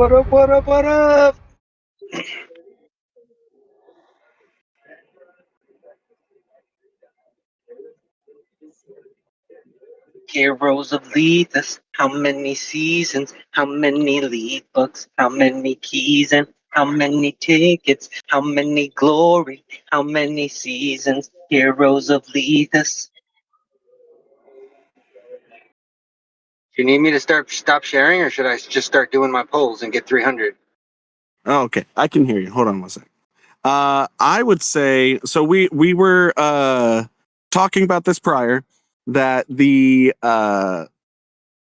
What up? What up? What up? Heroes of Lethus. How many seasons? How many lead books? How many keys and how many tickets? How many glory? How many seasons? Heroes of Lethus. Do you need me to stop sharing, or should I just start doing my polls and get 300? Oh, okay, I can hear you. Hold on one second. I would say so. We were talking about this prior, that the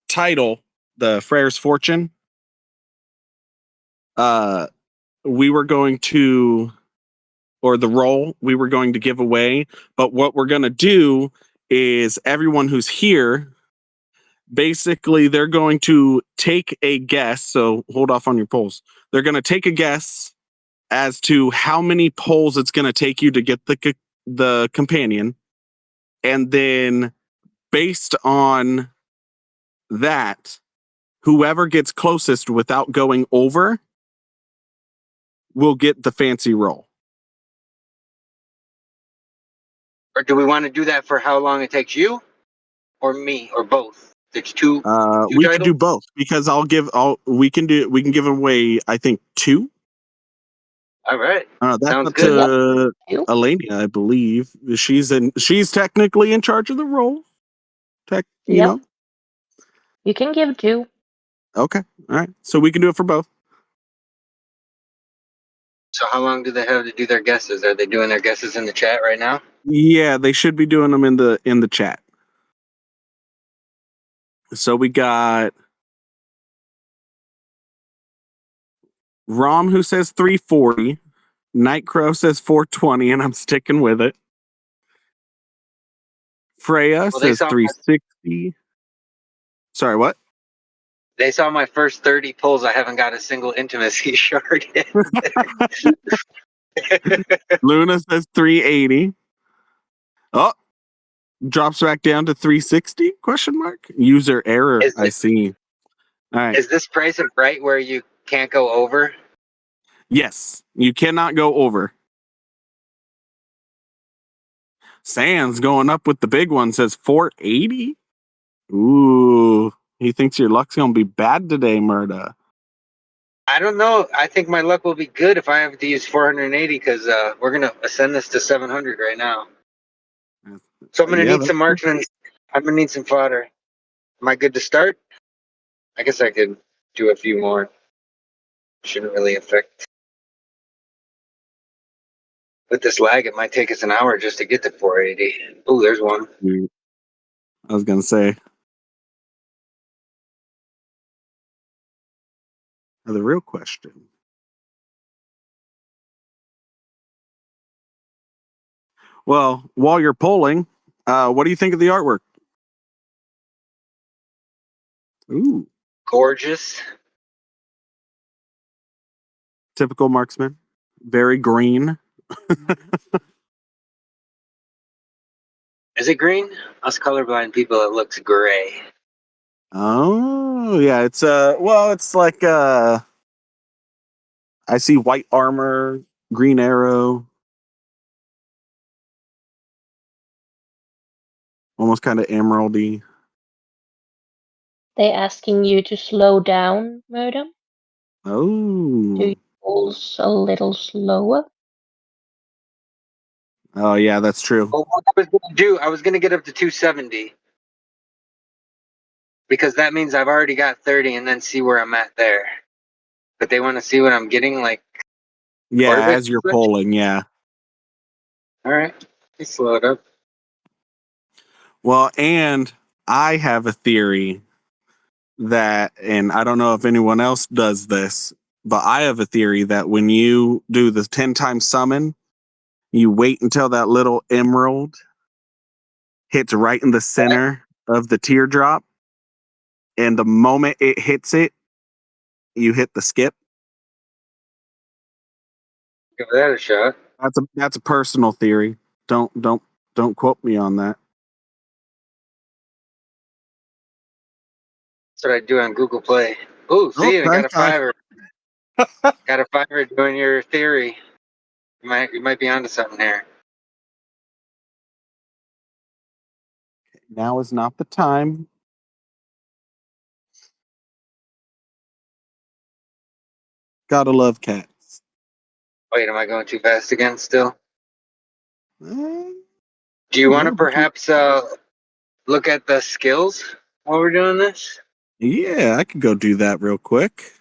title, the Freyr's Fortune, we were going to, or the role we were going to give away. But what we're going to do is everyone who's here, basically, they're going to take a guess. So hold off on your polls. They're going to take a guess as to how many polls it's going to take you to get the companion, and then based on that, whoever gets closest without going over will get the fancy roll. Or do we want to do that for how long it takes you, or me, or both? It's two. We titles? could do both, because we can give away, I think, 2. All right. That's Sounds up good. to Elenia, I believe. She's technically in charge of the role. You know? You can give 2. Okay. All right. So we can do it for both. So how long do they have to do their guesses? Are they doing their guesses in the chat right now? Yeah, they should be doing them in the chat. So we got Rom, who says 340. Nightcrow says 420, and I'm sticking with it. Freya says 360. Sorry, what? They saw my first 30 pulls. I haven't got a single intimacy shard yet. Luna says 380. Oh, drops back down to 360? Question mark. User error. I see. All right. Is this price right where you can't go over? Yes, you cannot go over. Sans going up with the big one, says 480. Ooh, he thinks your luck's gonna be bad today, Murda. I don't know. I think my luck will be good if I have to use 480, because we're gonna ascend this to 700 right now. So I'm gonna need some marksmen. I'm gonna need some fodder. Am I good to start? I guess I could do a few more. Shouldn't really affect. With this lag, it might take us an hour just to get to 480. Oh, there's one. I was gonna say. Now the real question. Well, while you're polling, what do you think of the artwork? Ooh, gorgeous. Typical marksman. Very green. Is it green? Us colorblind people, it looks gray. Oh, yeah. It's it's like I see white armor, green arrow. Almost kind of emeraldy. They asking you to slow down, Murder? Oh. Do you pulse a little slower? Oh, yeah, that's true. Well, what I was going to do, I was going to get up to 270. Because that means I've already got 30 and then see where I'm at there. But they want to see what I'm getting, like... Yeah, as you're polling, yeah. All right. Let's slow it up. Well, and I have a theory that, and I don't know if anyone else does this, but I have a theory that when you do the 10 times summon, you wait until that little emerald hits right in the center of the teardrop. And the moment it hits it, you hit the skip. Give that a shot. That's a personal theory. Don't quote me on that. That's what I do on Google Play. Oh, see, I got a 5. Got a fiver doing your theory. You might be onto something here. Now is not the time. Gotta love cats. Wait, am I going too fast again still? Eh, Do you want to perhaps look at the skills while we're doing this? Yeah, I could go do that real quick.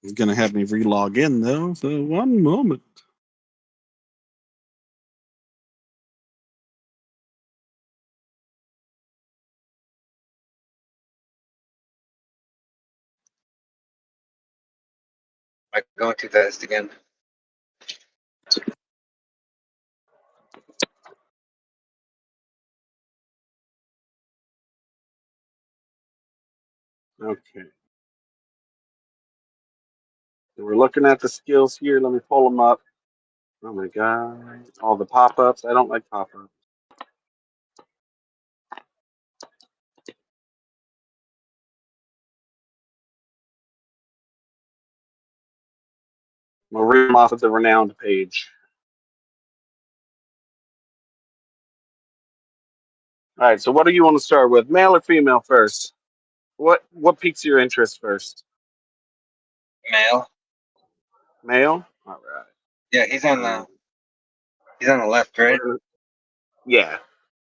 He's gonna have me relog in though, so one moment. Am I going too fast again? Okay. So we're looking at the skills here. Let me pull them up. Oh my god. All the pop-ups. I don't like pop-ups. We'll read them off of the renowned page. All right, so what do you want to start with? Male or female first? What piques your interest first? Male. Male? All right. Yeah, he's on the left, right? Yeah.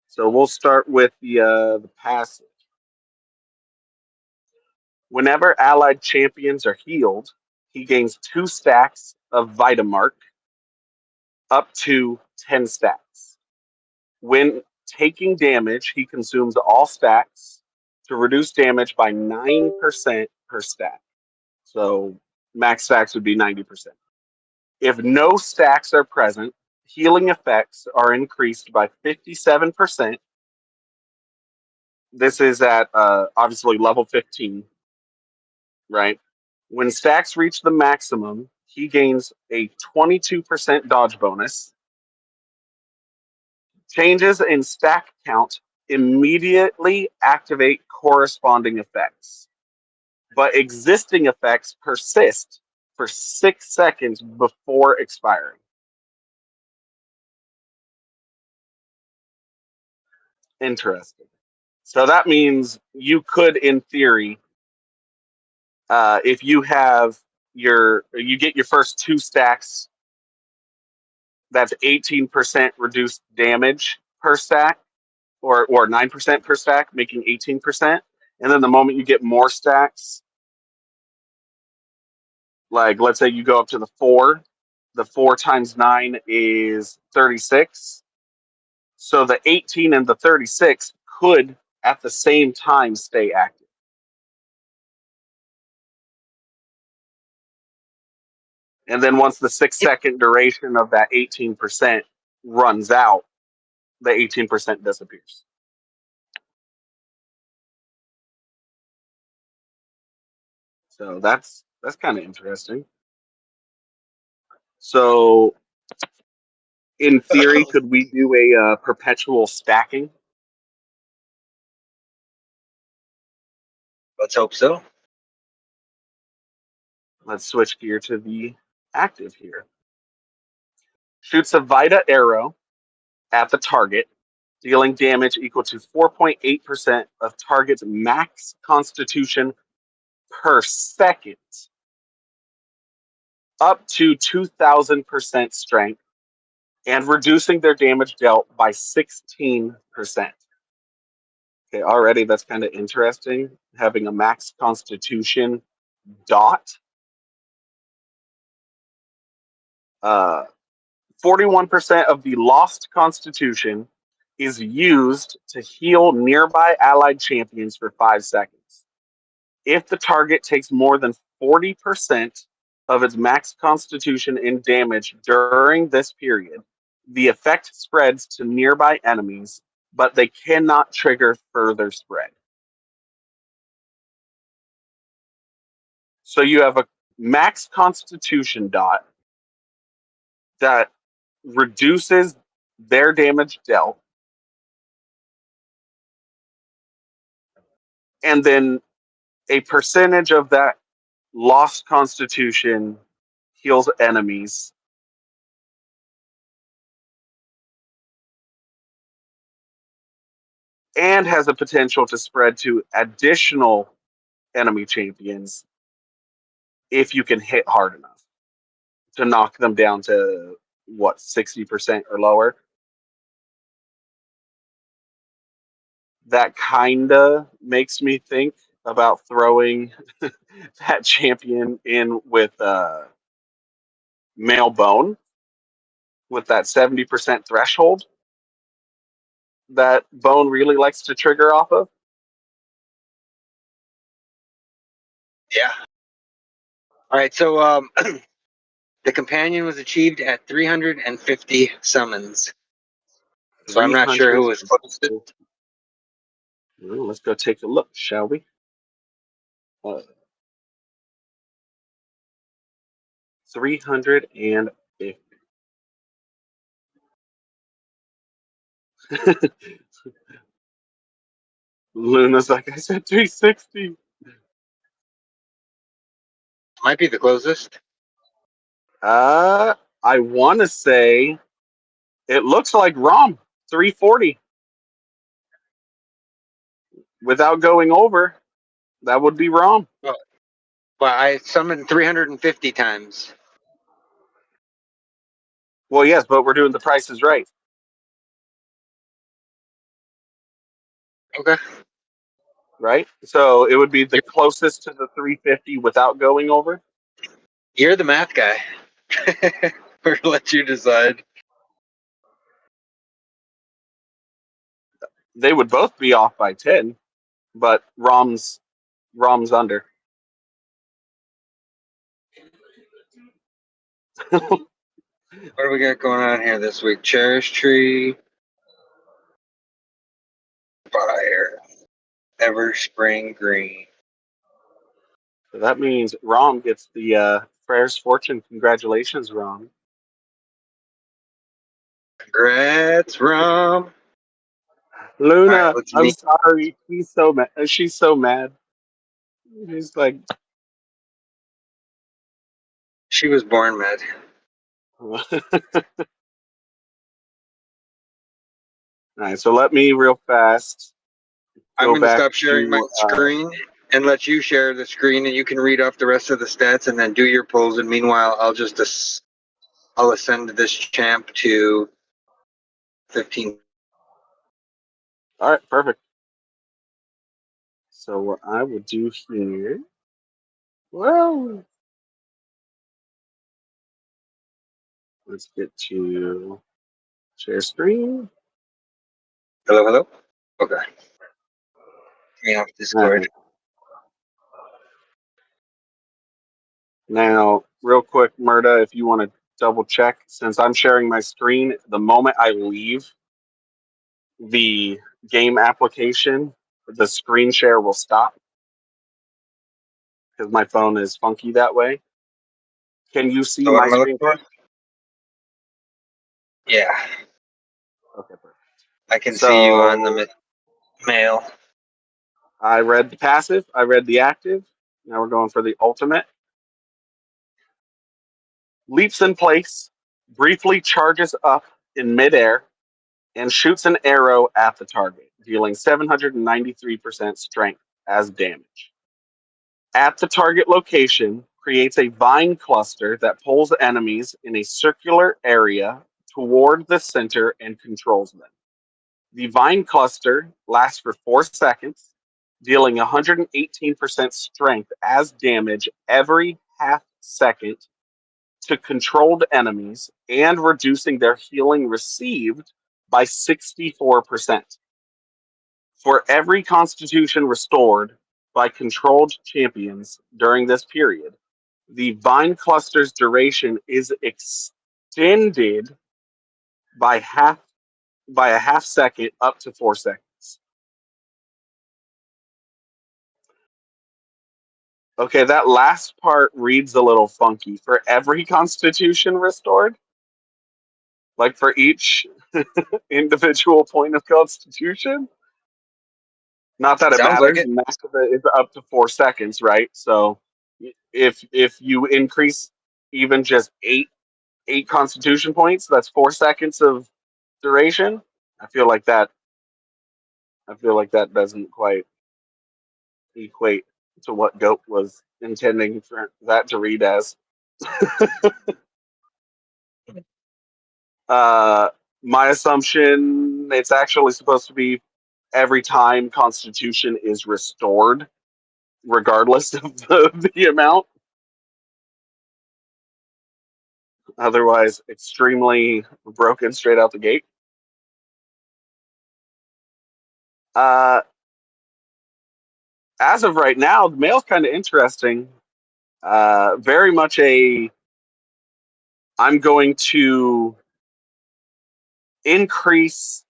So we'll start with the passive. Whenever allied champions are healed, he gains 2 stacks of Vitamark, up to 10 stacks. When taking damage, he consumes all stacks to reduce damage by 9% per stack. So max stacks would be 90%. If no stacks are present, healing effects are increased by 57%. This is at obviously level 15, right? When stacks reach the maximum, he gains a 22% dodge bonus. Changes in stack count immediately activate corresponding effects, but existing effects persist for 6 seconds before expiring. Interesting. So that means you could, in theory, if you have you get your first 2 stacks, that's 18% reduced damage per stack, or 9% per stack, making 18%. And then the moment you get more stacks, like let's say you go up to the 4 times 9 is 36. So the 18 and the 36 could at the same time stay active. And then once the 6-second duration of that 18% runs out, the 18% disappears. So that's kind of interesting. So in theory, could we do a perpetual stacking? Let's hope so. Let's switch gear to the active here. Shoots a Vita arrow at the target, dealing damage equal to 4.8% of target's max constitution per second, up to 2,000% strength, and reducing their damage dealt by 16%. Okay, already that's kind of interesting, having a max constitution dot. 41% of the lost constitution is used to heal nearby allied champions for 5 seconds. If the target takes more than 40% of its max constitution in damage during this period, the effect spreads to nearby enemies, but they cannot trigger further spread. So you have a max constitution dot that reduces their damage dealt, and then a percentage of that lost constitution heals enemies. And has a potential to spread to additional enemy champions if you can hit hard enough to knock them down to 60% or lower. That kinda makes me think about throwing that champion in with male bone with that 70% threshold that bone really likes to trigger off of. Yeah. All right, so the companion was achieved at 350 summons. So I'm not sure who was closest. Well, let's go take a look, shall we? 350. Luna's like, I said 360. Might be the closest. I want to say it looks like Rom 340 without going over. That would be Rom. Well, I summoned 350 times. Well, yes, but we're doing the prices right. Okay. Right? So it would be the closest to the 350 without going over. You're the math guy. We'll let you decide. They would both be off by 10, but Rom's under. What do we got going on here this week? Cherish Tree, Fire, Ever Spring Green. So that means Rom gets the Freyr's Fortune. Congratulations, Rom. Congrats, Rom. Luna, All right, I'm sorry. She's so mad. She's so mad. She's like, she was born mad. all right. So let me real fast I'm go going to back stop sharing my to. screen and let you share the screen, and you can read off the rest of the stats and then do your polls. And meanwhile, I'll ascend this champ to 15. All right, perfect. So what I will do here. Well, let's get to share screen. Hello? Okay. Me off Discord. Now, real quick, Murda, if you want to double check, since I'm sharing my screen, the moment I leave the game application, the screen share will stop because my phone is funky that way. Can you see So what my am I looking screen? for? Yeah. Okay, perfect. I can see you on the mail. I read the passive. I read the active. Now we're going for the ultimate. Leaps in place, briefly charges up in midair, and shoots an arrow at the target, dealing 793% strength as damage. At the target location, creates a vine cluster that pulls enemies in a circular area toward the center and controls them. The vine cluster lasts for 4 seconds, dealing 118% strength as damage every half second to controlled enemies and reducing their healing received by 64%. For every constitution restored by controlled champions during this period, the vine cluster's duration is extended by a half second up to 4 seconds. Okay, that last part reads a little funky. For every constitution restored, like for each individual point of constitution. Not that it Sounds like matters. it. Max of it is up to 4 seconds, right? So if you increase even just eight Constitution points, that's 4 seconds of duration. I feel like that. I feel like that doesn't quite equate to what Goat was intending for that to read as. My assumption, it's actually supposed to be every time Constitution is restored, regardless of the amount. Otherwise, extremely broken straight out the gate. As of right now, the male's kind of interesting. Very much I'm going to increase,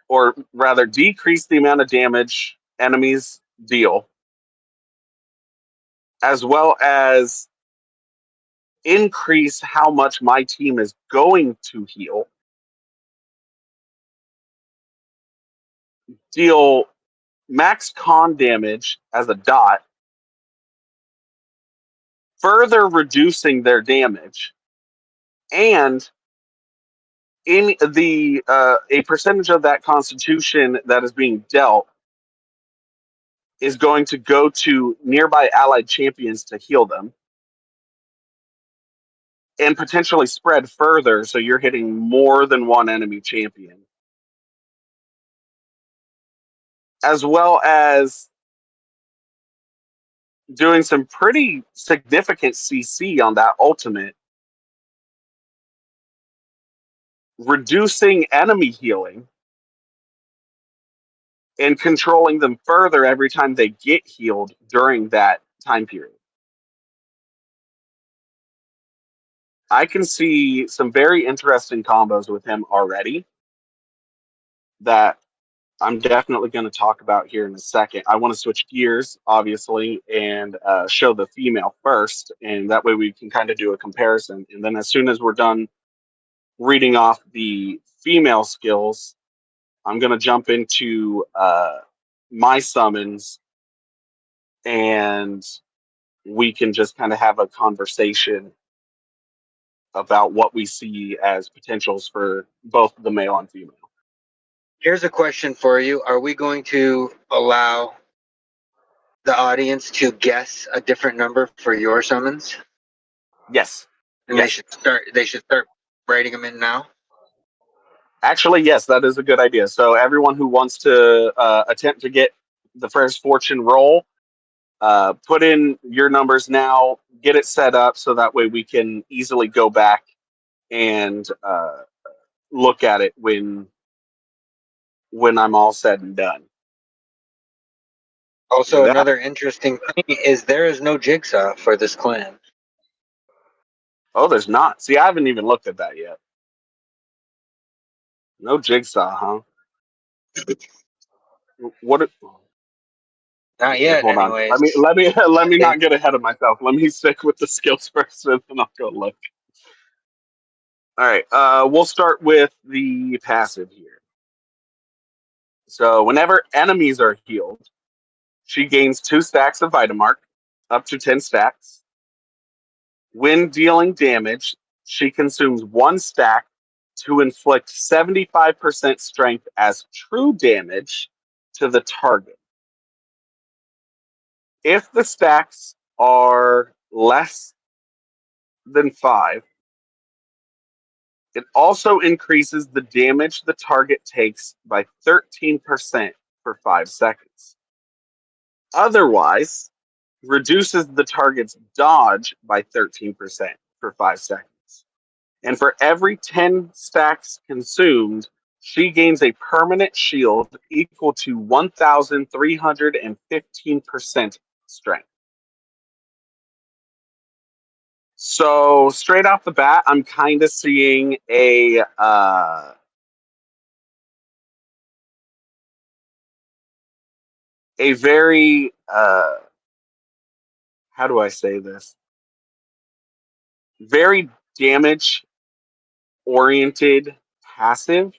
or rather decrease, the amount of damage enemies deal, as well as increase how much my team is going to heal. Deal max con damage as a dot, further reducing their damage, and in the a percentage of that Constitution that is being dealt is going to go to nearby allied champions to heal them, and potentially spread further, so you're hitting more than one enemy champion, as well as doing some pretty significant CC on that ultimate, reducing enemy healing and controlling them further every time they get healed during that time period. I can see some very interesting combos with him already that I'm definitely going to talk about here in a second. I want to switch gears, obviously, and show the female first, and that way we can kind of do a comparison. And then as soon as we're done reading off the female skills, I'm going to jump into my summons, and we can just kind of have a conversation about what we see as potentials for both the male and female. Here's a question for you. Are we going to allow the audience to guess a different number for your summons? Yes. And Yes. they should start writing them in now. Actually, yes, that is a good idea. So everyone who wants to attempt to get the first fortune roll, put in your numbers now, get it set up so that way we can easily go back and look at it when I'm all said and done. Also, another interesting thing is there is no jigsaw for this clan. Oh, there's not. See, I haven't even looked at that yet. No jigsaw, huh? What? Not yet, Hold on. anyways. Let me not get ahead of myself. Let me stick with the skills first, and then I'll go look. All right. We'll start with the passive here. So whenever enemies are healed, she gains 2 stacks of Vitamark, up to 10 stacks. When dealing damage, she consumes 1 stack to inflict 75% strength as true damage to the target. If the stacks are less than 5, it also increases the damage the target takes by 13% for 5 seconds. Otherwise, reduces the target's dodge by 13% for 5 seconds. And for every 10 stacks consumed, she gains a permanent shield equal to 1,315% strength. So straight off the bat, I'm kind of seeing a very how do I say this? Very damage oriented, passive.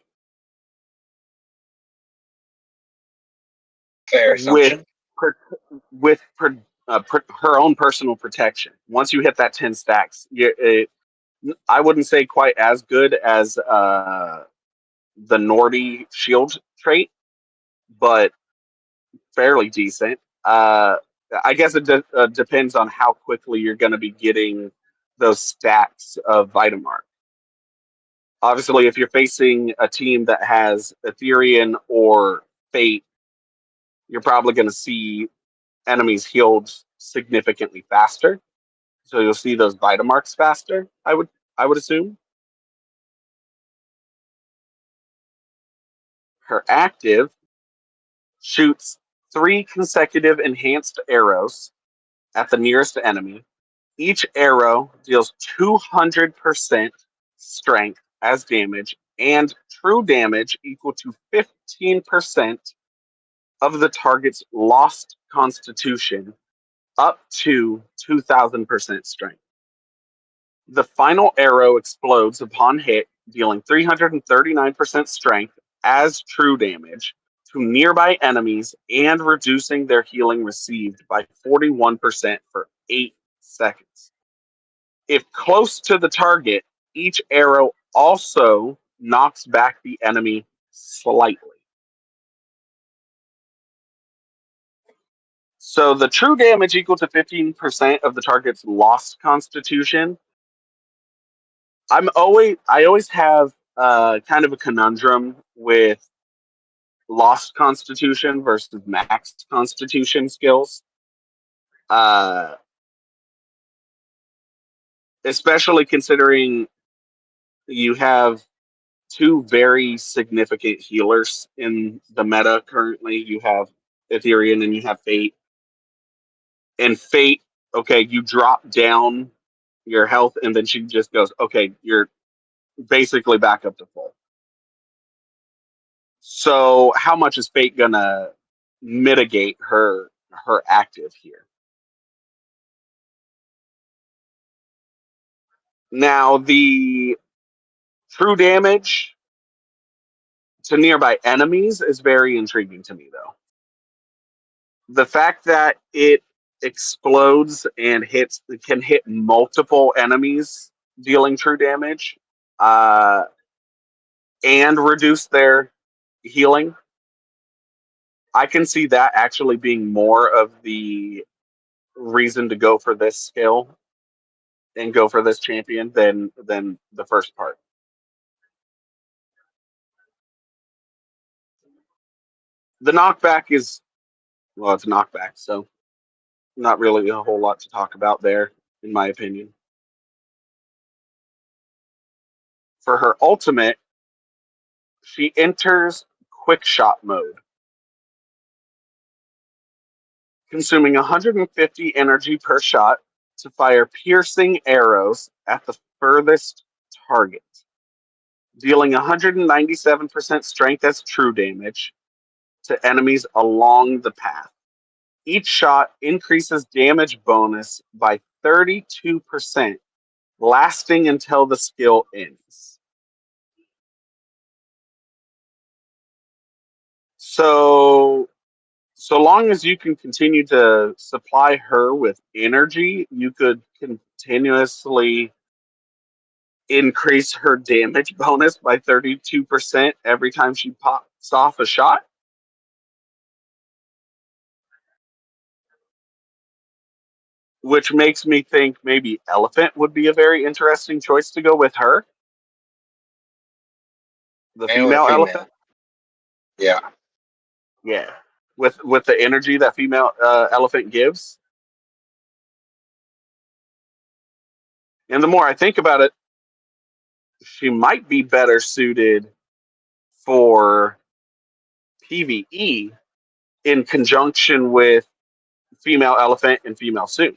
Fair assumption. Her own personal protection. Once you hit that 10 stacks, I wouldn't say quite as good as the Nordy shield trait, but fairly decent. I guess it depends on how quickly you're going to be getting those stacks of Vitamark. Obviously, if you're facing a team that has Ethereum or Fate, you're probably going to see enemies healed significantly faster. So you'll see those Vitamarks faster, I would assume. Her active shoots 3 consecutive enhanced arrows at the nearest enemy. Each arrow deals 200% strength as damage and true damage equal to 15% of the target's lost constitution up to 2000% strength. The final arrow explodes upon hit, dealing 339% strength as true damage to nearby enemies and reducing their healing received by 41% for 8 seconds. If close to the target, each arrow also knocks back the enemy slightly. So the true damage equal to 15% of the target's lost constitution. I always have kind of a conundrum with lost constitution versus maxed constitution skills. Especially considering you have 2 very significant healers in the meta currently. You have Ethereum and you have Fate. And Fate, okay, you drop down your health and then she just goes, okay, you're basically back up to full. So how much is Fate gonna mitigate her active here? Now the true damage to nearby enemies is very intriguing to me, though. The fact that it explodes and can hit multiple enemies, dealing true damage, and reduce their healing. I can see that actually being more of the reason to go for this skill and go for this champion than the first part. The knockback is, well, it's knockback, so not really a whole lot to talk about there, in my opinion. For her ultimate, she enters quick shot mode, consuming 150 energy per shot to fire piercing arrows at the furthest target, dealing 197% strength as true damage to enemies along the path. Each shot increases damage bonus by 32%, lasting until the skill ends. So long as you can continue to supply her with energy, you could continuously increase her damage bonus by 32% every time she pops off a shot. Which makes me think maybe Elephant would be a very interesting choice to go with her. The female elephant. Yeah. Yeah. With the energy that female elephant gives. And the more I think about it, she might be better suited for PvE in conjunction with female elephant and female Sue.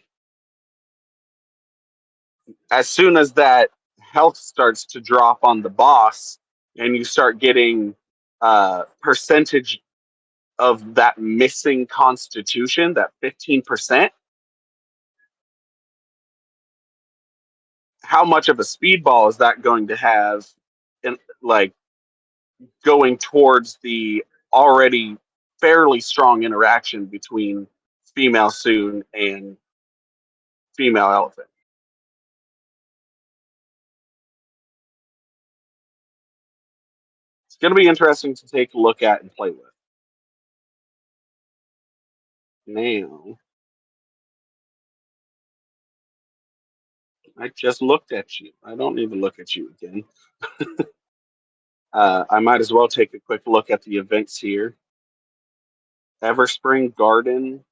As soon as that health starts to drop on the boss and you start getting percentage of that missing constitution, that 15%, how much of a speedball is that going to have in, like, going towards the already fairly strong interaction between female Soon and female elephant. It's going to be interesting to take a look at and play with. Now, I just looked at you. I don't need to look at you again. I might as well take a quick look at the events here. Everspring Garden,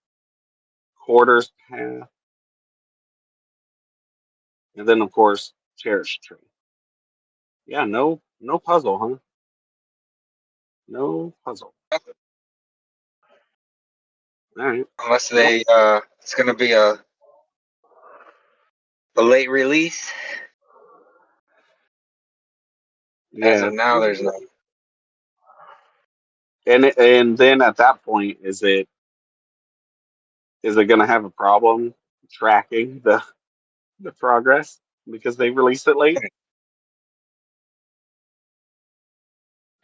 Quarters Path, and then of course Cherish Tree. Yeah, no puzzle, huh? No puzzle. All right. Unless they, it's gonna be a late release. As Yeah. of now, there's no. And then at that point, is it going to have a problem tracking the progress because they released it late?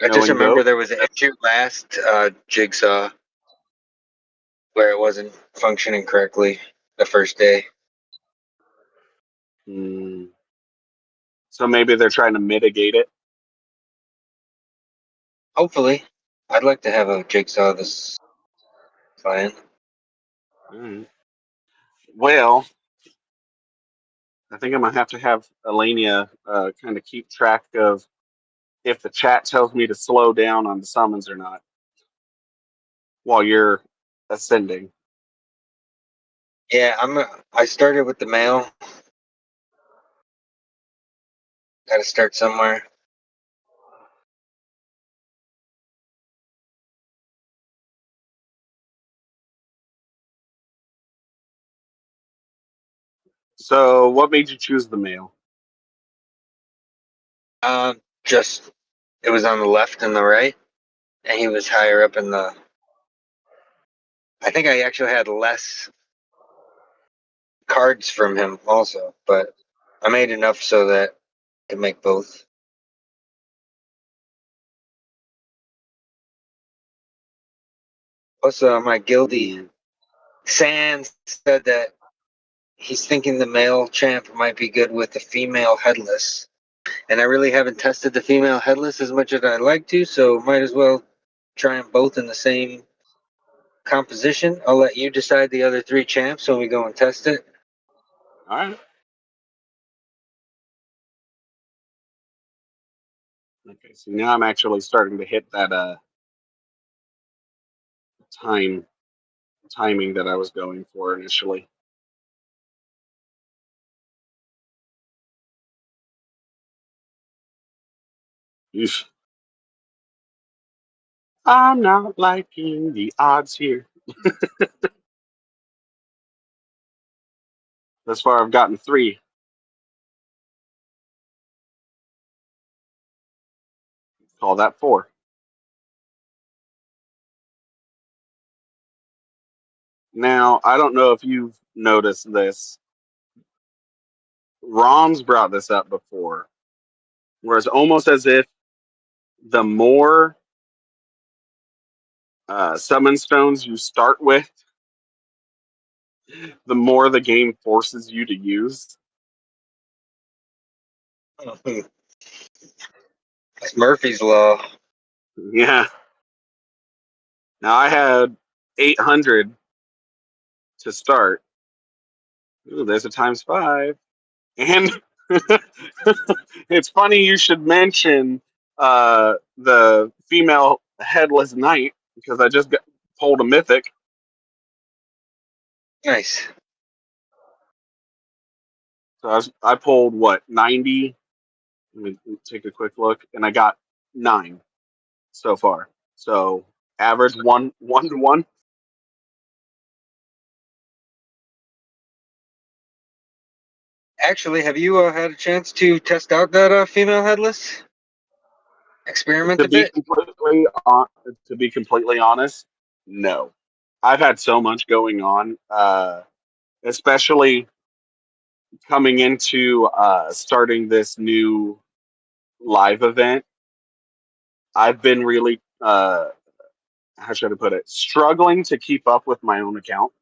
I just Knowing remember Go. there was an issue last Jigsaw where it wasn't functioning correctly the first day. Hmm. So maybe they're trying to mitigate it. Hopefully, I'd like to have a Jigsaw this client. Right. Well, I think I'm gonna have to have Elenia kind of keep track of if the chat tells me to slow down on the summons or not while you're ascending. Yeah, I started with the mail. Got to start somewhere. So, what made you choose the male? Just it was on the left and the right, and he was higher up in the. I think I actually had less cards from him also, but I made enough so that I could make both. Plus, my guildie Sans said that he's thinking the male champ might be good with the female headless. And I really haven't tested the female headless as much as I'd like to, so might as well try them both in the same composition. I'll let you decide the other three champs when we go and test it. All right. Okay, so now I'm actually starting to hit that timing that I was going for initially. Oof. I'm not liking the odds here. Thus far, I've gotten 3. Call that 4. Now, I don't know if you've noticed this. Rom's brought this up before, where it's almost as if the more summon stones you start with, the more the game forces you to use. That's Murphy's Law. Yeah. Now I had 800 to start. Ooh, there's a times 5. And it's funny you should mention the female headless knight because I just pulled a mythic. Nice. So I pulled what 90. Let me take a quick look, and I got 9 so far. So average 1 to 1. Actually, have you had a chance to test out that female headless? Experiment To a be bit? completely to be completely honest, no. I've had so much going on, especially coming into starting this new live event. I've been really how should I put it? Struggling to keep up with my own account.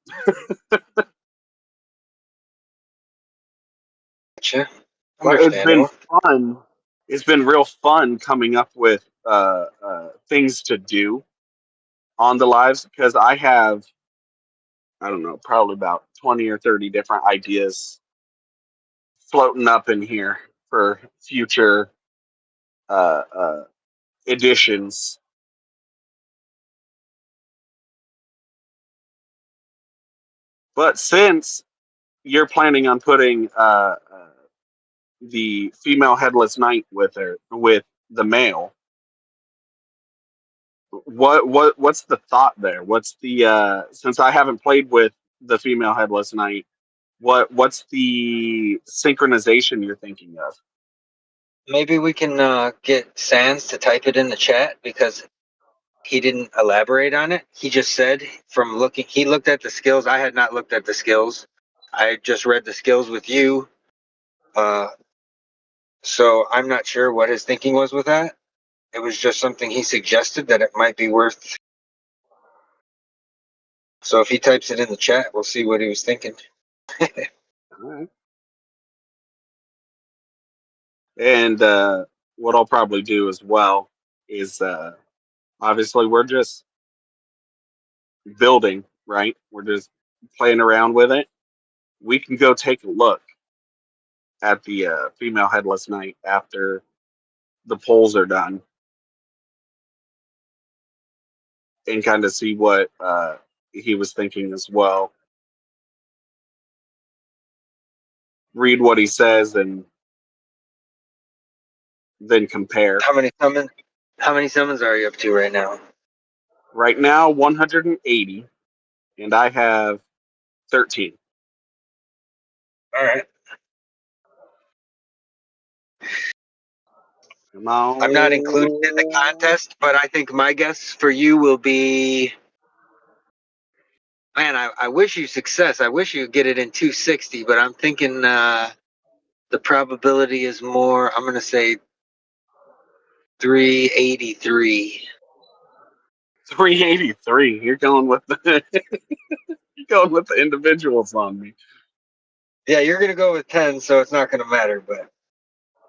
Gotcha. But it's been Understandable. fun. It's been real fun coming up with things to do on the lives because I have, I don't know, probably about 20 or 30 different ideas floating up in here for future uh, uh, editions. But since you're planning on putting the female headless knight with her, with the male, what's the thought there? What's the since I haven't played with the female headless knight, what's the synchronization you're thinking of? Maybe we can get Sans to type it in the chat because he didn't elaborate on it. He just said from looking, he looked at the skills. I had not looked at the skills. I just read the skills with you. So I'm not sure what his thinking was with that. It was just something he suggested that it might be worth. So if he types it in the chat, we'll see what he was thinking. All right. And what I'll probably do as well is obviously we're just building, right? We're just playing around with it. We can go take a look at the female headless knight after the polls are done and kind of see what he was thinking as well. Read what he says and then compare. How many summons? How many summons are you up to right now? Right now, 180, and I have 13. All right. Come on. I'm not included in the contest, but I think my guess for you will be. Man, I wish you success. I wish you get it in 260, but I'm thinking the probability is more. I'm going to say 383. 383. You're going with the you're going with the individuals on me. Yeah, you're going to go with 10, so it's not going to matter. But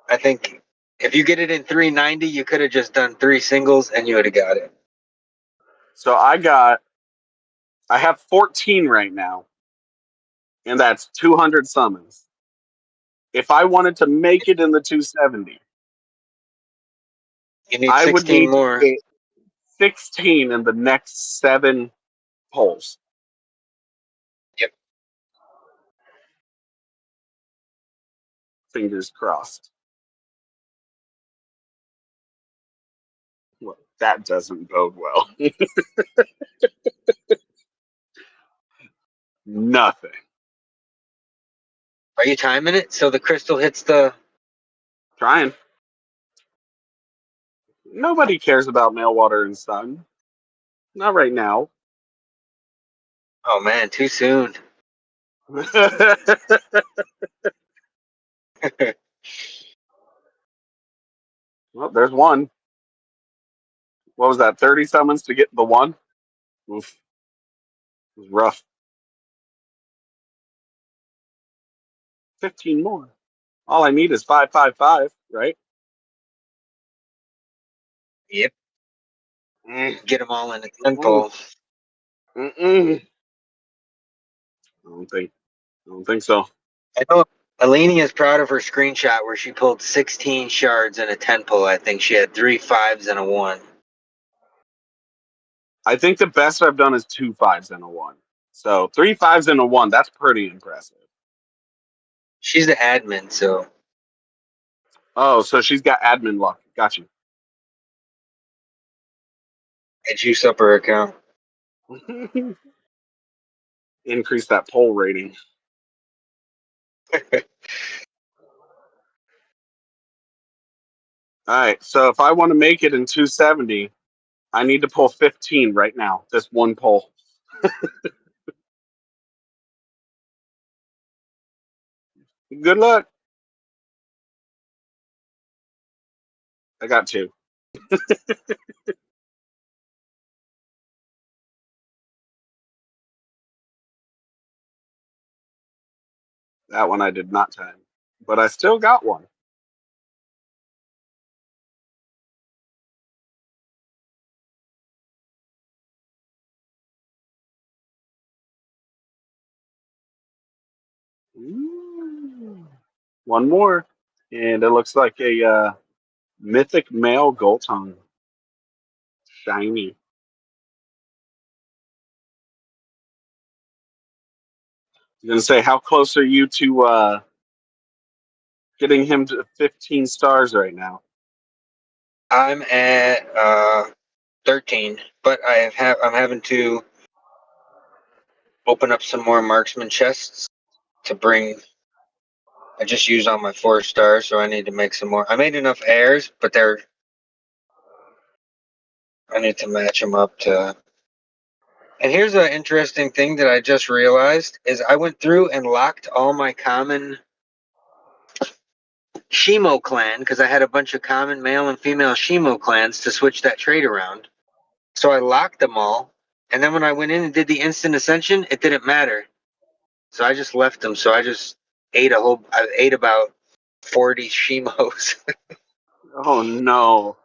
I think if you get it in 390, you could have just done 3 singles and you would have got it. So I have 14 right now, and that's 200 summons. If I wanted to make it in the 270, You need I would 16 need to more. get 16 in the next 7 polls. Yep. Fingers crossed. Well, that doesn't bode well. Nothing. Are you timing it so the crystal hits the? Trying. Nobody cares about mail, water, and sun. Not right now. Oh man, too soon. Well, there's one. What was that? 30 summons to get the one? Oof. It was rough. 15 more. All I need is 555, right? Yep. Mm, Get them all in the mm, temple. mm. I don't think so. I know Alini is proud of her screenshot where she pulled 16 shards in a 10 pull. I think she had 3 5s and a 1. I think the best I've done is 2 5s and a 1. So 3 5s and a 1, that's pretty impressive. She's the admin, so Oh, so she's got admin luck. Got you. I juice up her account. Increase that poll rating. All right. So if I want to make it in 270, I need to pull 15 right now. This one poll. Good luck. I got 2. That one I did not time, but I still got one. Ooh. One more, and it looks like a mythic male gold tongue. Shiny. I'm gonna say, how close are you to getting him to 15 stars right now? I'm at 13, but I'm having to open up some more marksman chests to bring. I just used all my 4 stars, so I need to make some more. I made enough airs, but I need to match them up to. And here's an interesting thing that I just realized is I went through and locked all my common Shimo clan because I had a bunch of common male and female Shimo clans to switch that trait around. So I locked them all, and then when I went in and did the instant ascension, it didn't matter. So I just left them. So I just I ate about 40 Shimos. Oh no!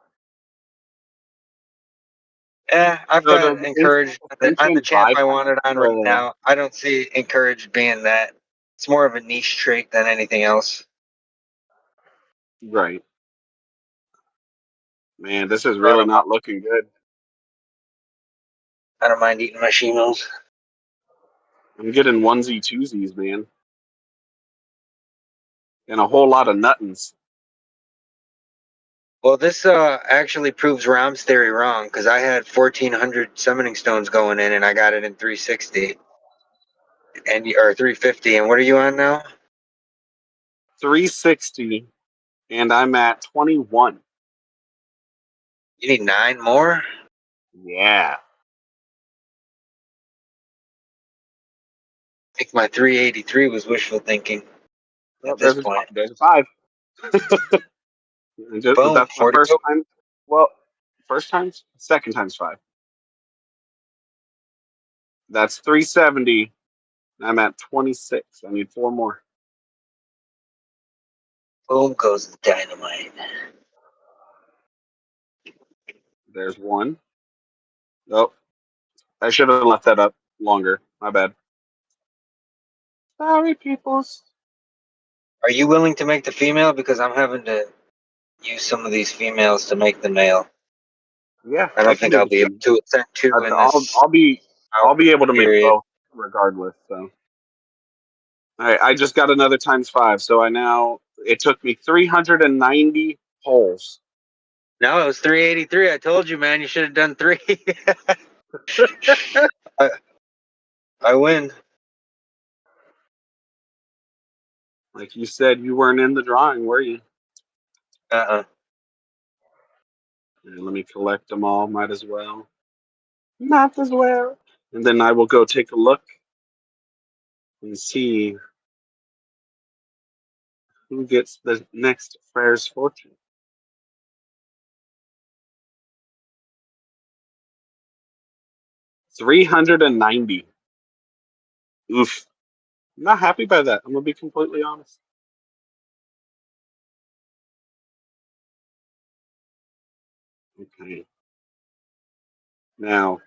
I've So got does instant encouraged on the ascension champ I bypass wanted on right the now. I don't see encouraged being that. It's more of a niche trait than anything else. right? Man, this is I really don't mind, not looking good. I don't mind eating my Shimos. I'm getting onesie twosies, man, and a whole lot of nuttons. Well, this actually proves Rom's theory wrong because I had 1,400 summoning stones going in and I got it in 360 or 350. And what are you on now? 360, and I'm at 21. You need 9 more? Yeah. I think my 383 was wishful thinking Well, at this point. there's a 5. Boom, That's my first 42. time. Well, first time's second time's 5. That's 370. I'm at 26. I need 4 more. Boom goes the dynamite. There's 1. Oh, I should have left that up longer. My bad. Sorry, peoples. Are you willing to make the female? Because I'm having to use some of these females to make the male. Yeah, I I don't can think do I'll the be able female. to ascend 2 in this I'll be able to make period. both regardless. So, all right, I just got another times 5. So it took me 390 holes. No, it was 383. I told you, man. You should have done 3. I win. Like you said, you weren't in the drawing, were you? Uh-uh. And let me collect them all. Might as well. Might as well. And then I will go take a look and see who gets the next Freyr's fortune. 390. Oof. I'm not happy by that. I'm gonna be completely honest. Okay. Now,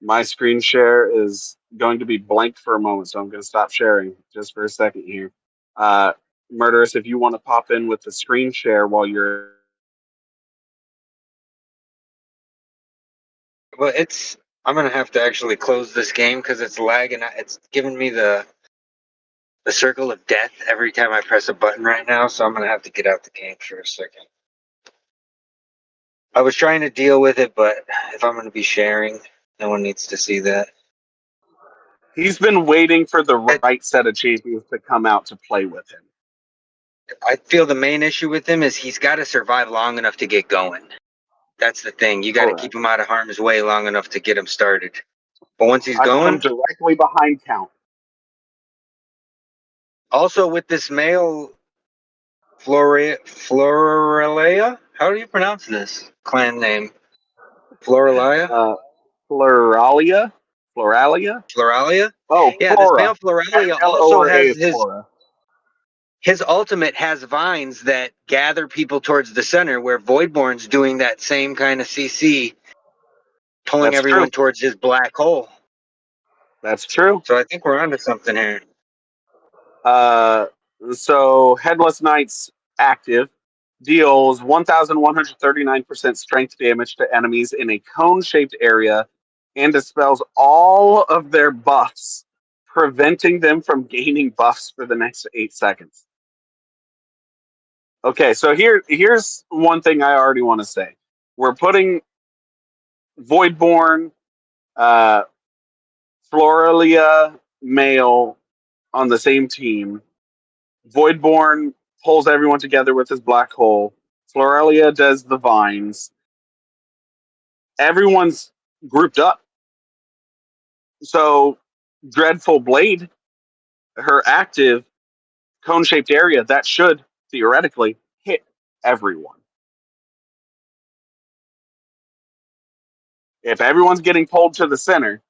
my screen share is going to be blank for a moment, so I'm going to stop sharing just for a second here. Uh, Murdarus, if you want to pop in with the screen share while you're. Well, I'm gonna have to actually close this game because it's lagging. It's giving me the circle of death every time I press a button right now. So I'm gonna have to get out the game for a second. I was trying to deal with it, but if I'm gonna be sharing, no one needs to see that. He's been waiting for the right set of champions to come out to play with him. I feel the main issue with him is he's got to survive long enough to get going. That's the thing. You got to keep him out of harm's way long enough to get him started. But once he's I come going, directly behind Count. also with this male Floralea, how do you pronounce this clan name? Floralia? Floralia? Floralia? Floralia? Oh, Yeah, this Flora. male Floralia also Flora has is his Flora. his ultimate has vines that gather people towards the center, where Voidborn's doing that same kind of CC, pulling That's everyone true. towards his black hole. That's true. So I think we're onto something here. So Headless Knight's active deals 1,139% strength damage to enemies in a cone-shaped area and dispels all of their buffs, preventing them from gaining buffs for the next 8 seconds. Okay, so here's one thing I already want to say. We're putting Voidborn, Floralia, Male on the same team. Voidborn pulls everyone together with his black hole. Floralia does the vines. Everyone's grouped up. So Dreadful Blade, her active cone-shaped area, that should theoretically hit everyone. If everyone's getting pulled to the center,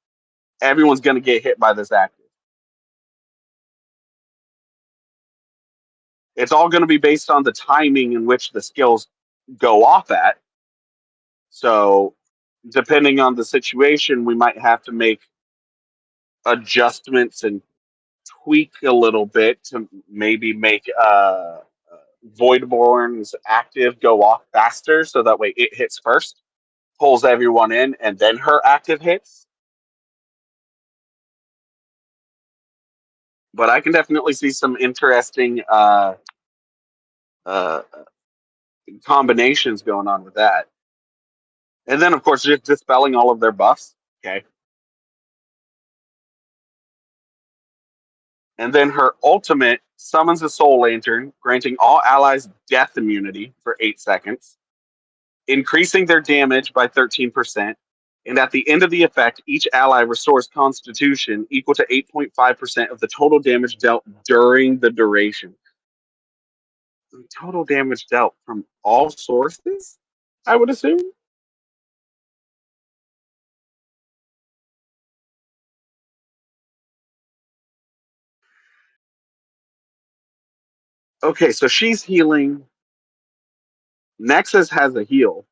everyone's going to get hit by this active. It's all going to be based on the timing in which the skills go off at. So depending on the situation, we might have to make adjustments and tweak a little bit to maybe make Voidborn's active go off faster, so that way it hits first, pulls everyone in, and then her active hits. But I can definitely see some interesting combinations going on with that. And then, of course, just dispelling all of their buffs. Okay. And then her ultimate summons a Soul Lantern, granting all allies death immunity for 8 seconds, increasing their damage by 13%. And at the end of the effect, each ally restores Constitution equal to 8.5% of the total damage dealt during the duration. Total damage dealt from all sources, I would assume? Okay, so she's healing. Nexus has a heal.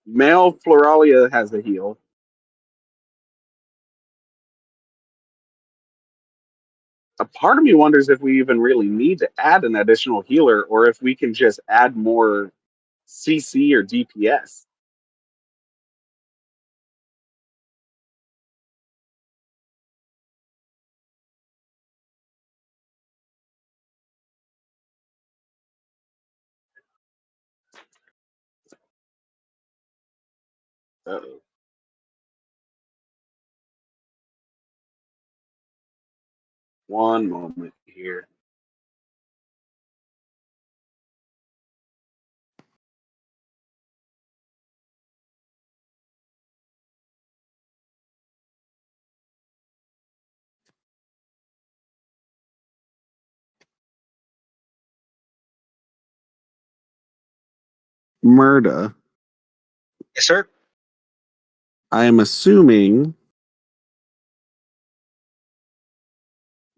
Male Floralia has a heal. A part of me wonders if we even really need to add an additional healer, or if we can just add more CC or DPS. Uh-oh. One moment here. Murda, Yes, sir. I am assuming.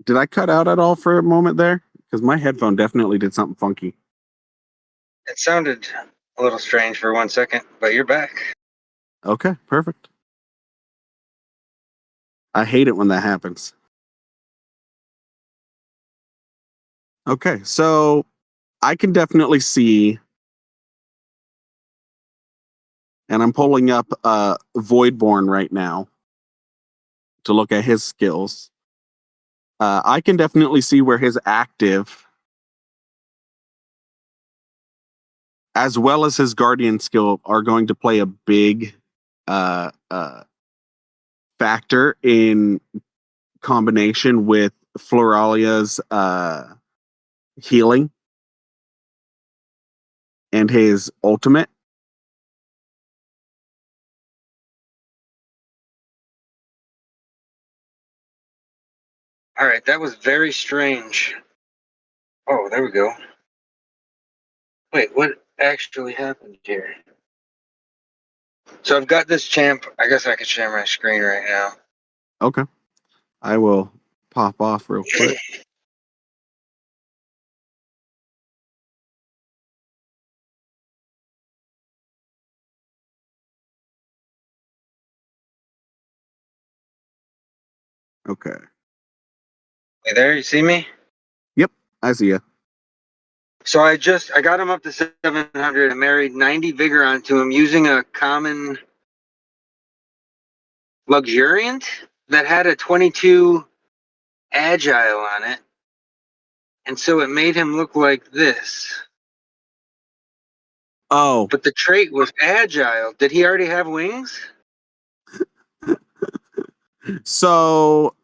Did I cut out at all for a moment there? Because my headphone definitely did something funky. It sounded a little strange for 1 second, but you're back. Okay, perfect. I hate it when that happens. Okay, so I can definitely see, and I'm pulling up Voidborn right now to look at his skills. I can definitely see where his active, as well as his guardian skill, are going to play a big factor in combination with Floralia's healing and his ultimate. All right, that was very strange. Oh, there we go. Wait, what actually happened here? So I've got this champ. I guess I could share my screen right now. Okay. I will pop off real quick. Okay. You there? You see me? Yep, I see you. So I got him up to 700 and married 90 vigor onto him using a common luxuriant that had a 22 agile on it. And so it made him look like this. Oh, But the trait was agile. Did he already have wings? so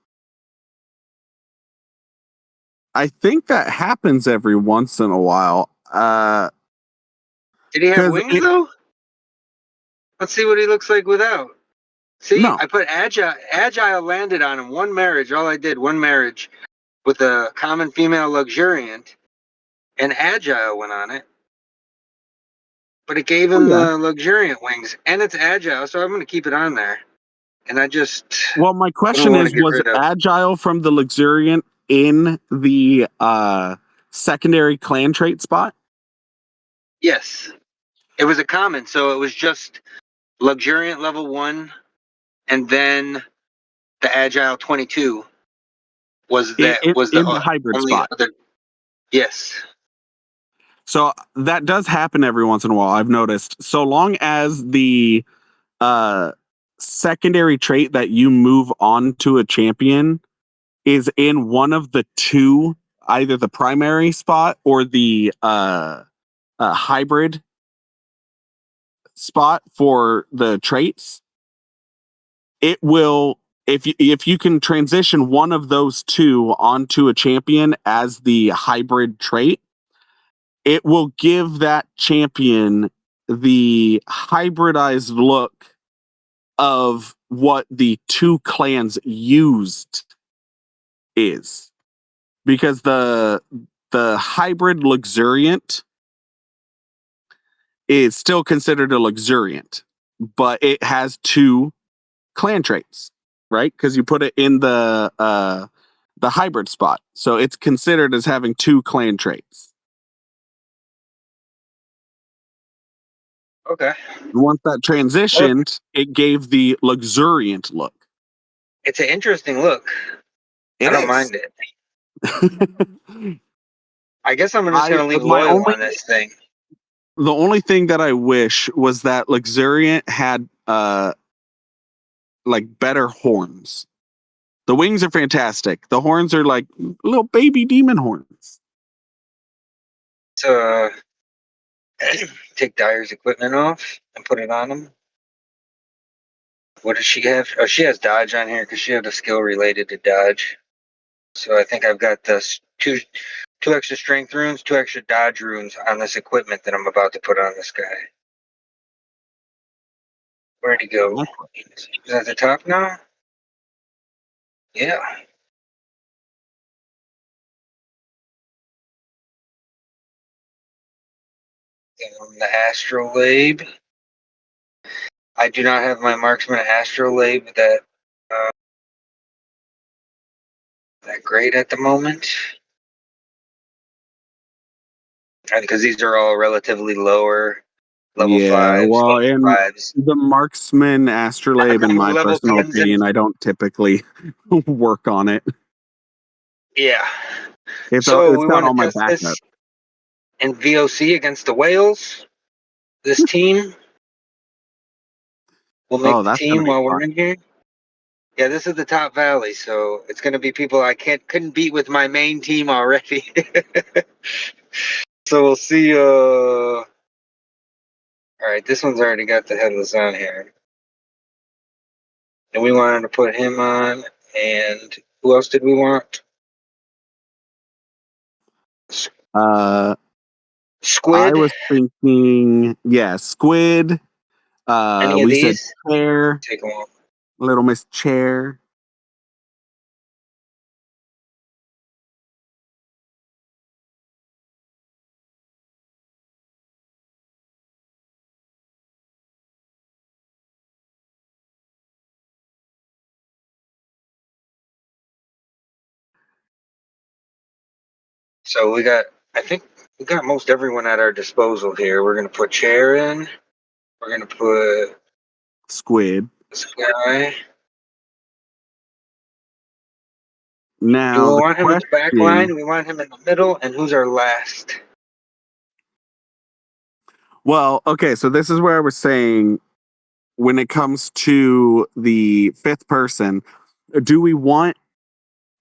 I think that happens every once in a while. Did he have 'Cause wings though? Let's see what he looks like without. See, No. I put agile. Agile landed on him. One marriage. All I did, one marriage with a common female luxuriant, and agile went on it. But it gave him yeah. the luxuriant wings, and it's agile, so I'm going to keep it on there. And I just Well, my don't question want to is, get was rid of. agile from the luxuriant in the secondary clan trait spot? Yes, it was a common, so it was just luxuriant level 1, and then the agile 22 was In, that in, was the in the hybrid only spot. other. Yes. So that does happen every once in a while, I've noticed. So long as the secondary trait that you move on to a champion is in one of the two, either the primary spot or the hybrid spot for the traits, it will, if you can transition one of those two onto a champion as the hybrid trait, it will give that champion the hybridized look of what the two clans used is, because the hybrid luxuriant is still considered a luxuriant, but it has two clan traits, right? Because you put it in the hybrid spot, so it's considered as having two clan traits. Okay. Once that transitioned, it gave the luxuriant look. It's an interesting look. I It don't is. mind it. I guess I'm just gonna leave loyal on this thing. The only thing that I wish was that luxuriant had like better horns. The wings are fantastic. The horns are like little baby demon horns. So take Dyer's equipment off and put it on him. What does she have? Oh, she has dodge on here because she had a skill related to dodge. So I think I've got this two extra strength runes, 2 extra dodge runes on this equipment that I'm about to put on this guy. Where'd he go? Is at the top now? Yeah. The astrolabe. I do not have my marksman astrolabe that great at the moment. Because these are all relatively lower level Yeah, 5s, well, level and 5s. the marksman astrolabe, in my Level personal 10s and opinion, I don't typically work on it. yeah. It's So we got want all to my test backup. this in VOC against the whales. This team will make Oh, the that's gonna team be while fun. we're in here. Yeah, this is the top valley, so it's gonna be people I couldn't beat with my main team already. So we'll see. All right, this one's already got the headless on here, and we wanted to put him on. And who else did we want? I Squid. was thinking, yeah, squid. Any of We said these? chair, Take them off. little Miss Chair. So I think we got most everyone at our disposal here. We're gonna put Chair in. We're gonna put Squid. this guy. Now, Do we the want him in the back question- line? We want him in the middle, and who's our last? Well, okay, so this is where I was saying when it comes to the fifth person, do we want,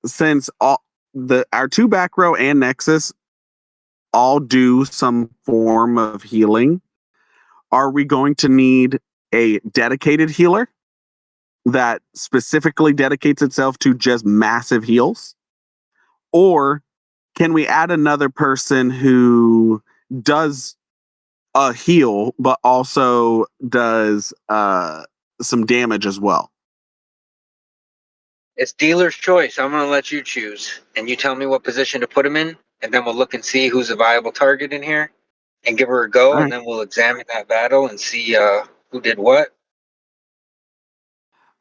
since our two back row and Nexus all do some form of healing, are we going to need a dedicated healer that specifically dedicates itself to just massive heals? Or can we add another person who does a heal but also does some damage as well? It's dealer's choice. I'm going to let you choose, and you tell me what position to put him in, and then we'll look and see who's a viable target in here, and give her a go, All and then we'll examine that battle and see who did what.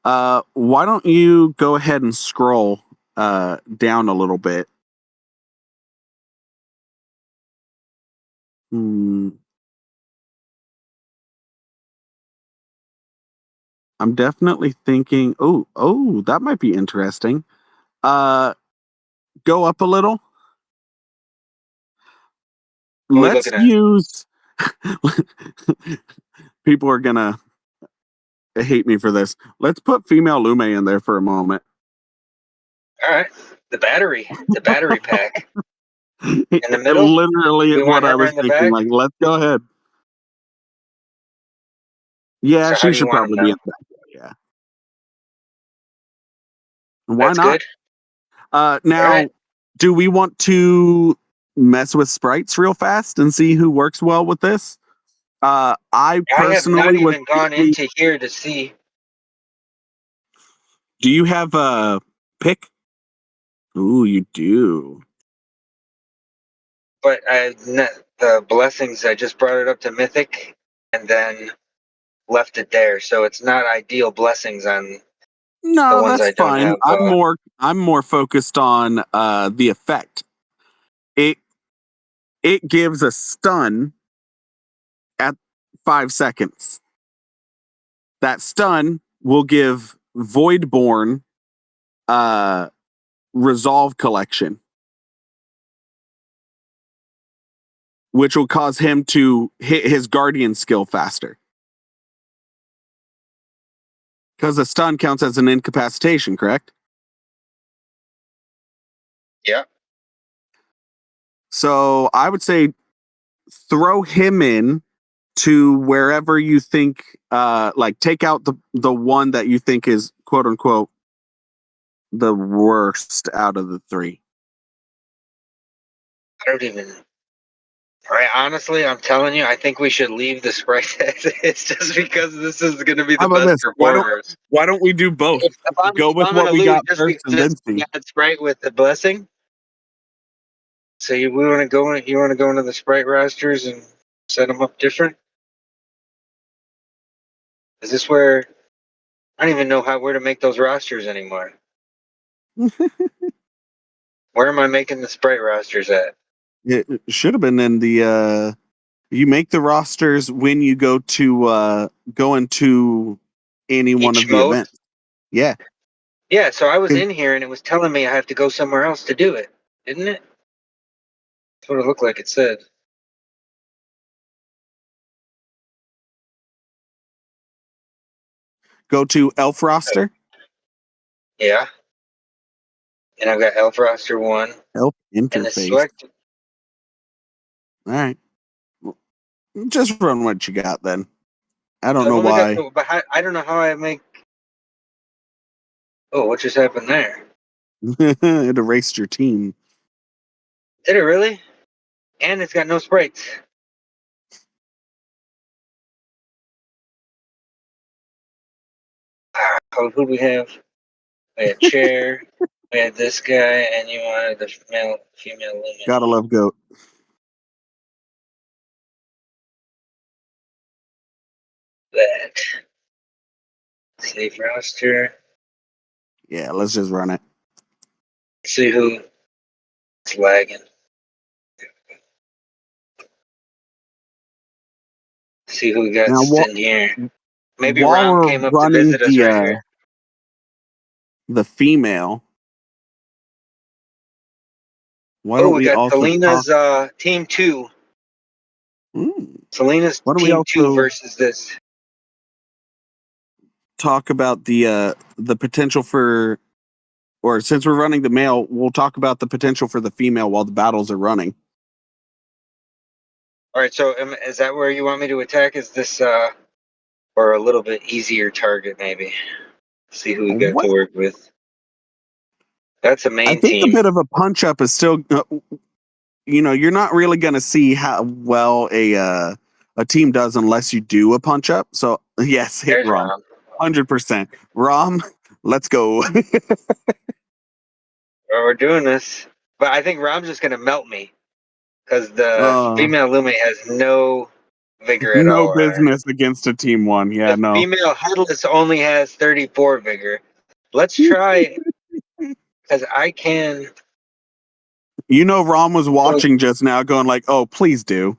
Why don't you go ahead and scroll down a little bit? I'm definitely thinking, oh, that might be interesting. Go up a little. What are we Let's looking at? use people are gonna hate me for this. Let's put female Lume in there for a moment. All right, the battery pack. In the middle? Literally We what want I her was in the thinking. back? Like, let's go ahead. Yeah, So how she do you should want probably him be now? in the back. Yeah. Why That's not? good. Now, right. do we want to mess with sprites real fast and see who works well with this? I I have not personally was even gone thinking, into here to see. do you have a pick? Ooh, you do. But the blessings, I just brought it up to Mythic and then left it there. So it's not ideal blessings on the No, ones that's I don't fine. have. I'm more focused on the effect. It gives a stun at 5 seconds. That stun will give Voidborn Resolve Collection, which will cause him to hit his Guardian skill faster. Because the stun counts as an incapacitation, correct? Yeah. So I would say throw him in to wherever you think, like take out the one that you think is quote unquote the worst out of the three. I don't even. Right, honestly, I'm telling you, I think we should leave the sprite as it's just because this is going to be How the about best this? performers. Why don't we do both? If Go with I'm what going to we lose got just first because and then it's see. bad sprite with the blessing. So you want to go into the sprite rosters and set them up different? Is this where I don't even know where to make those rosters anymore? Where am I making the sprite rosters at? It should have been in the you make the rosters when you go into any one Each of the mode? events. Yeah. Yeah, so I was in here and it was telling me I have to go somewhere else to do it, didn't it? That's what it looked like it said. Go to Elf roster. Yeah. And I've got Elf roster 1 Elf and the interface. select. All right. Just run what you got then. I don't I've know only why. got but I don't know how I make. Oh, what just happened there? It erased your team. Did it really? And it's got no sprites. Who do we have? We had Chair. We had this guy, and you wanted the female limit. Gotta love goat. That. Save roster. Yeah, let's just run it. See who it's lagging. See who we got Now, sitting here. Maybe while Rom we're came up to running visit us right here. the female, Why Oh, don't we we got also Selena's talk? team 2. Selena's Why don't we team 2 also versus this. talk about the potential for, or since we're running the male, we'll talk about the potential for the female while the battles are running. All right, so is that where you want me to attack? Is this or a little bit easier target maybe? See who we got to What? work with. That's a I main think a team. bit of a punch up is still, you're not really going to see how well a team does unless you do a punch up. So yes, hit There's Rom, Rom. 100%. Rom, let's go. Oh, we're doing this, but I think Rom's just gonna melt me because the uh, female Lume has no vigor at no all on her. business against a team one. Yeah, The no. female Headless only has 34 vigor. Let's try because I can. Rom was watching just now, going like, "Oh, please do."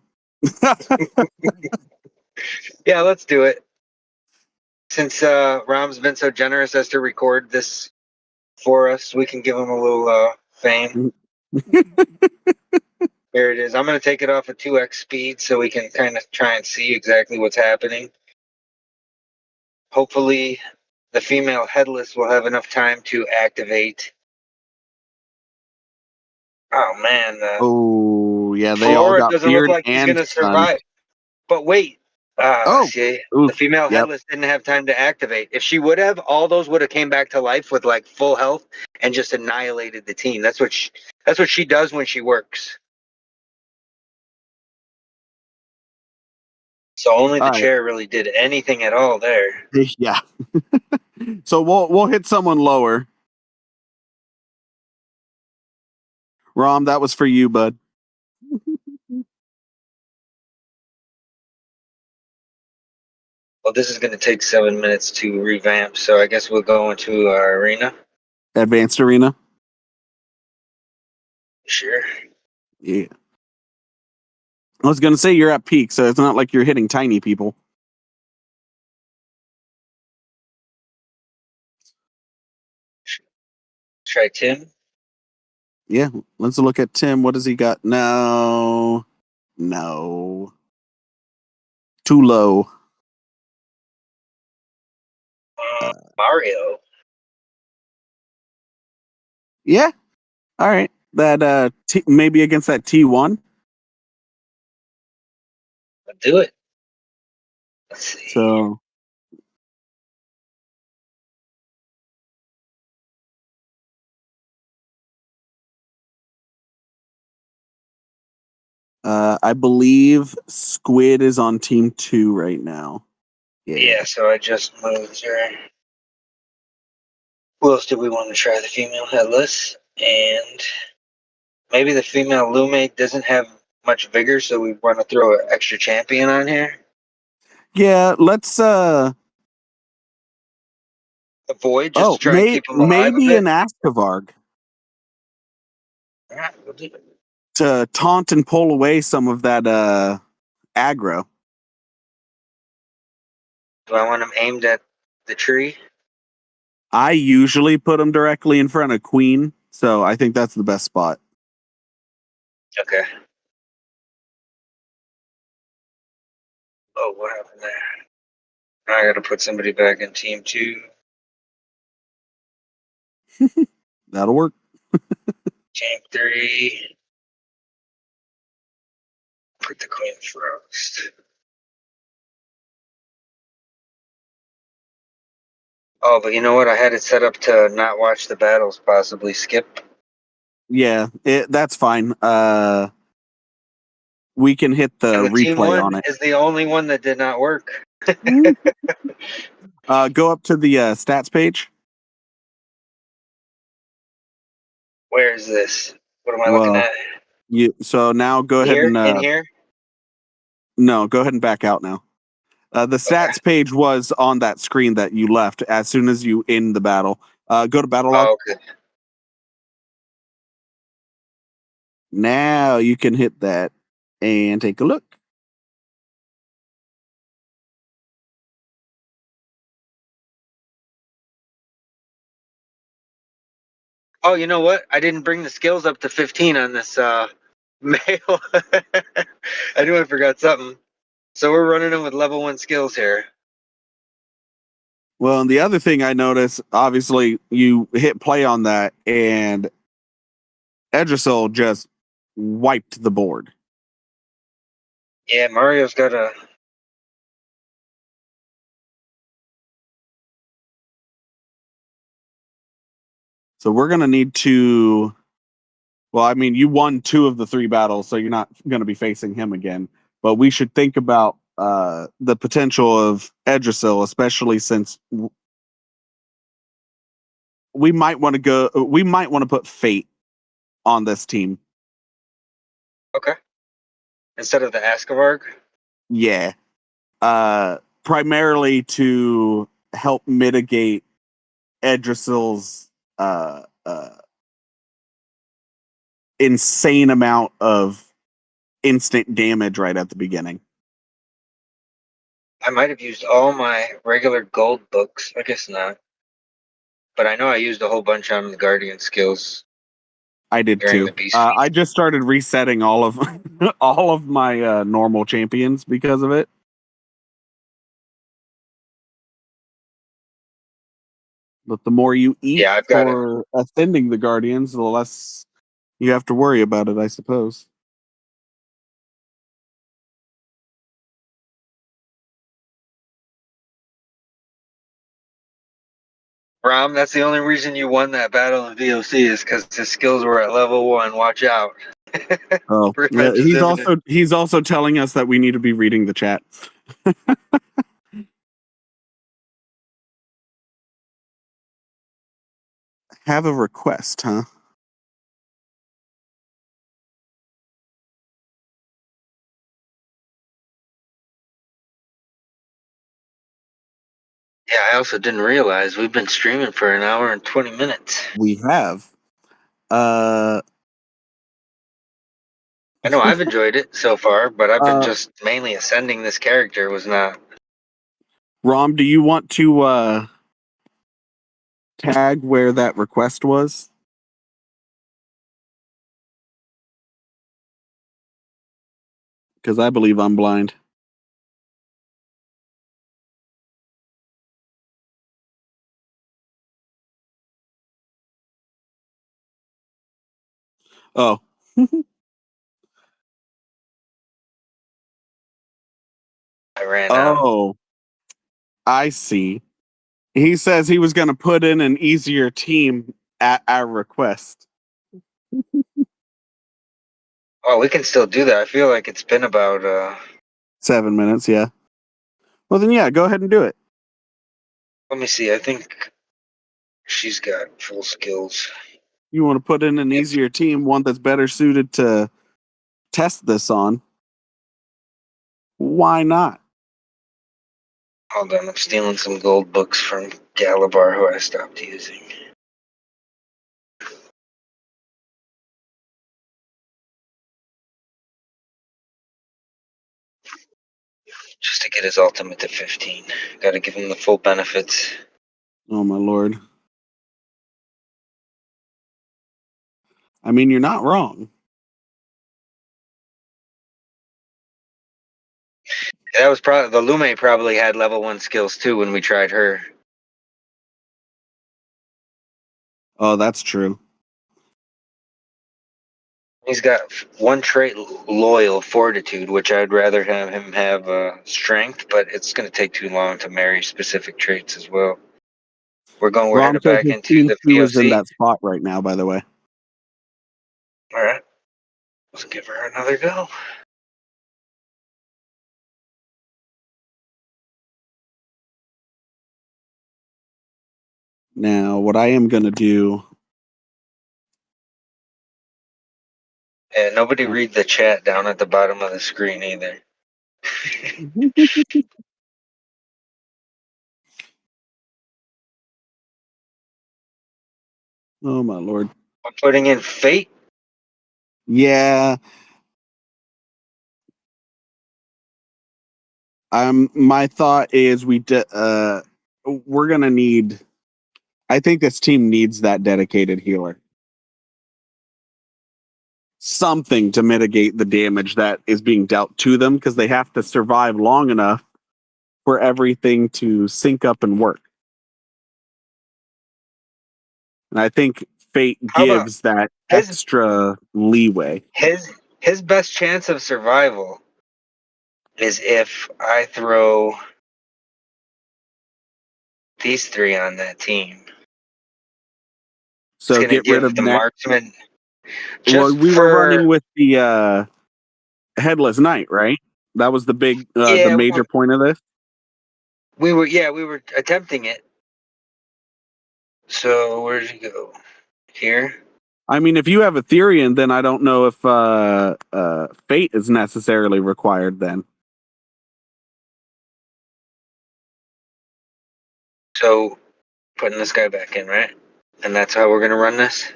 Yeah, let's do it. Since Rom's been so generous as to record this for us, we can give him a little fame. Here it is. I'm going to take it off at 2x speed so we can kind of try and see exactly what's happening. Hopefully, the female Headless will have enough time to activate. Oh, man. Oh, yeah, they all Flora got doesn't look feared like he's and going to stunned. survive. But wait. Oh, See, the oof, female yep. Headless didn't have time to activate. If she would have, all those would have came back to life with like full health and just annihilated the team. That's what she does when she works. So only the All right. chair really did anything at all there. Yeah. So we'll hit someone lower. Rom, that was for you, bud. Well, this is going to take 7 minutes to revamp, so I guess we'll go into our arena. Advanced arena. Sure. Yeah. I was gonna say you're at peak, so it's not like you're hitting tiny people. Try Tim. Yeah. Let's look at Tim. What does he got? No. Too low. Mario. Yeah. All right. That maybe against that T1. I'll do it. Let's see. So I believe Squid is on team 2 right now. Yeah, so I just moved her. Who else do we want to try? The female Headless. And maybe the female Lume doesn't have much vigor, so we want to throw an extra champion on here. Yeah, let's Avoid, just to try and keep him alive a maybe bit. an Askavarg All right, we'll do it. to taunt and pull away some of that aggro. Do I want him aimed at the tree? I usually put them directly in front of Queen, so I think that's the best spot. Okay. Oh, what happened there? Now I got to put somebody back in team 2. That'll work. Team 3. Put the queen first. Oh, but you know what? I had it set up to not watch the battles, possibly skip. Yeah, that's fine. We can hit the And the team replay 1 on it. is the only one that did not work. Go up to the stats page. Where is this? What am I looking Well, at? so now go ahead Here? and In here? no, go ahead and back out now. The stats page was on that screen that you left as soon as you in the battle. Go to battle log. Oh, okay. Now you can hit that and take a look. Oh, you know what? I didn't bring the skills up to 15 on this mail. I knew I forgot something. So we're running them with level 1 skills here. Well, and the other thing I noticed, obviously, you hit play on that, and Edgersil just wiped the board. Yeah, Mario's got a... So we're going to need to... Well, I mean, you won 2 of the 3 battles, so you're not going to be facing him again. But we should think about the potential of Edgersil, especially since we might want to put Fate on this team. Okay. Instead of the Askavarg? Yeah. Primarily to help mitigate Edgersil's insane amount of instant damage right at the beginning. I might have used all my regular gold books. I guess not. But I know I used a whole bunch on the Guardian skills. I did During too. the Beast I just started resetting all of all of my normal champions because of it. But the more you eat Yeah, I've got it. for ascending the Guardians, the less you have to worry about it, I suppose. Rom, that's the only reason you won that battle in VOC is because his skills were at level 1. Watch out. Oh, Revenge is imminent. he's also telling us that we need to be reading the chat. Have a request, huh? Yeah, I also didn't realize we've been streaming for an hour and 20 minutes. We have. I know I've enjoyed it so far, but I've been just mainly ascending this character was not. Rom, do you want to tag where that request was? Because I believe I'm blind. Oh. I ran out. Oh. I see. He says he was going to put in an easier team at our request. Oh, we can still do that. I feel like it's been about 7 minutes, yeah. Well, then, yeah, go ahead and do it. let me see. I think she's got full skills. You want to put in an easier team, one that's better suited to test this on. Why not? Hold on, I'm stealing some gold books from Galabar, who I stopped using. Just to get his ultimate to 15. Gotta give him the full benefits. Oh, my Lord. I mean, you're not wrong. That was probably the Lume probably had level 1 skills too when we tried her. Oh, that's true. He's got one trait, loyal fortitude, which I'd rather have him have strength, but it's going to take too long to marry specific traits as well. We're Rom headed says back his into team the 2 is in VOC. that spot right now, by the way. All right, let's give her another go. Now, what I am going to do... And nobody read the chat down at the bottom of the screen either. Oh, my Lord. I'm putting in Fate. Yeah. My thought is we're gonna need. I think this team needs that dedicated healer. something to mitigate the damage that is being dealt to them, because they have to survive long enough for everything to sync up and work. And I think fate How about gives that his- extra leeway. His best chance of survival is if I throw these three on that team. So It's gonna get rid give of the that. marksman. Well, Just we for, were running with the headless knight, right? That was the big, the major point of this. we were attempting it. So where'd you go? Here. I mean, if you have Ethereum, then I don't know if fate is necessarily required then. So putting this guy back in, right? And that's how we're gonna run this.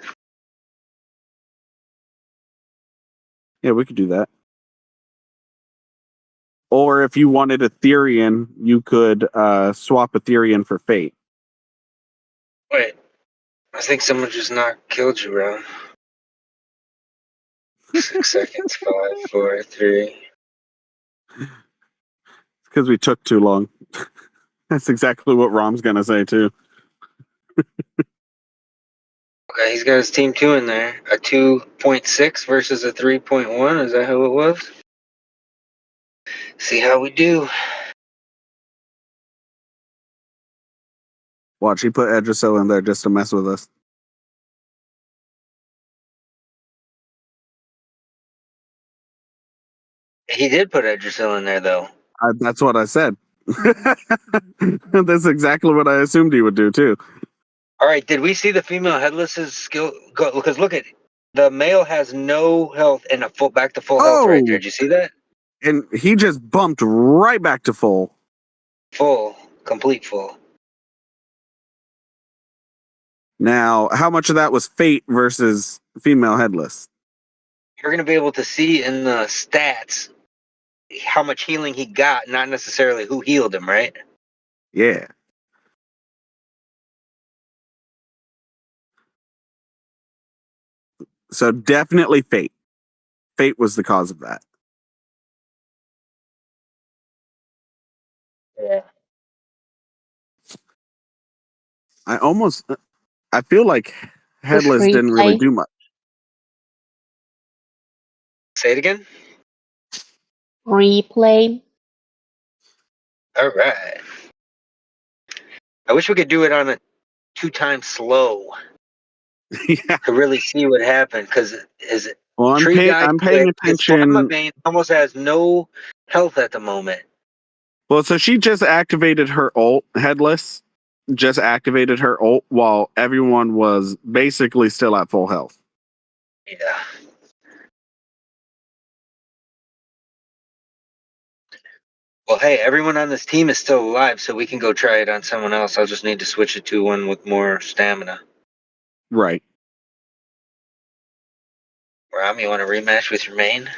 Yeah, we could do that. Or if you wanted Ethereum, you could swap Ethereum for fate. Wait. I think someone just killed you, bro. 6 seconds. 5, 4, 3. It's because we took too long. That's exactly what Rom's gonna say too. Okay, he's got his team 2 in there. A 2.6 versus a 3.1. Is that how it was? See how we do. Watch, he put Edgerso in there just to mess with us. He did put Edgersil in there, though. That's what I said. That's exactly what I assumed he would do too. All right, did we see the female headless's skill? Because look at the male has no health and back to full health right there. Did you see that? And he just bumped right back to full. Full, complete full. Now, how much of that was fate versus female headless? You're going to be able to see in the stats how much healing he got, not necessarily who healed him, right? Yeah. So definitely fate. Fate was the cause of that. Yeah. I feel like headless didn't really do much. Say it again. Replay. All right. I wish we could do it on a 2 times slow Yeah. to really see what happened, because his Well, I'm paying attention. His vein almost has no health at the moment. Well, so she just activated her ult, headless. Just activated her ult while everyone was basically still at full health. Yeah. Well, hey, everyone on this team is still alive, so we can go try it on someone else. I'll just need to switch it to one with more stamina. Right. Ram, you want to rematch with your main?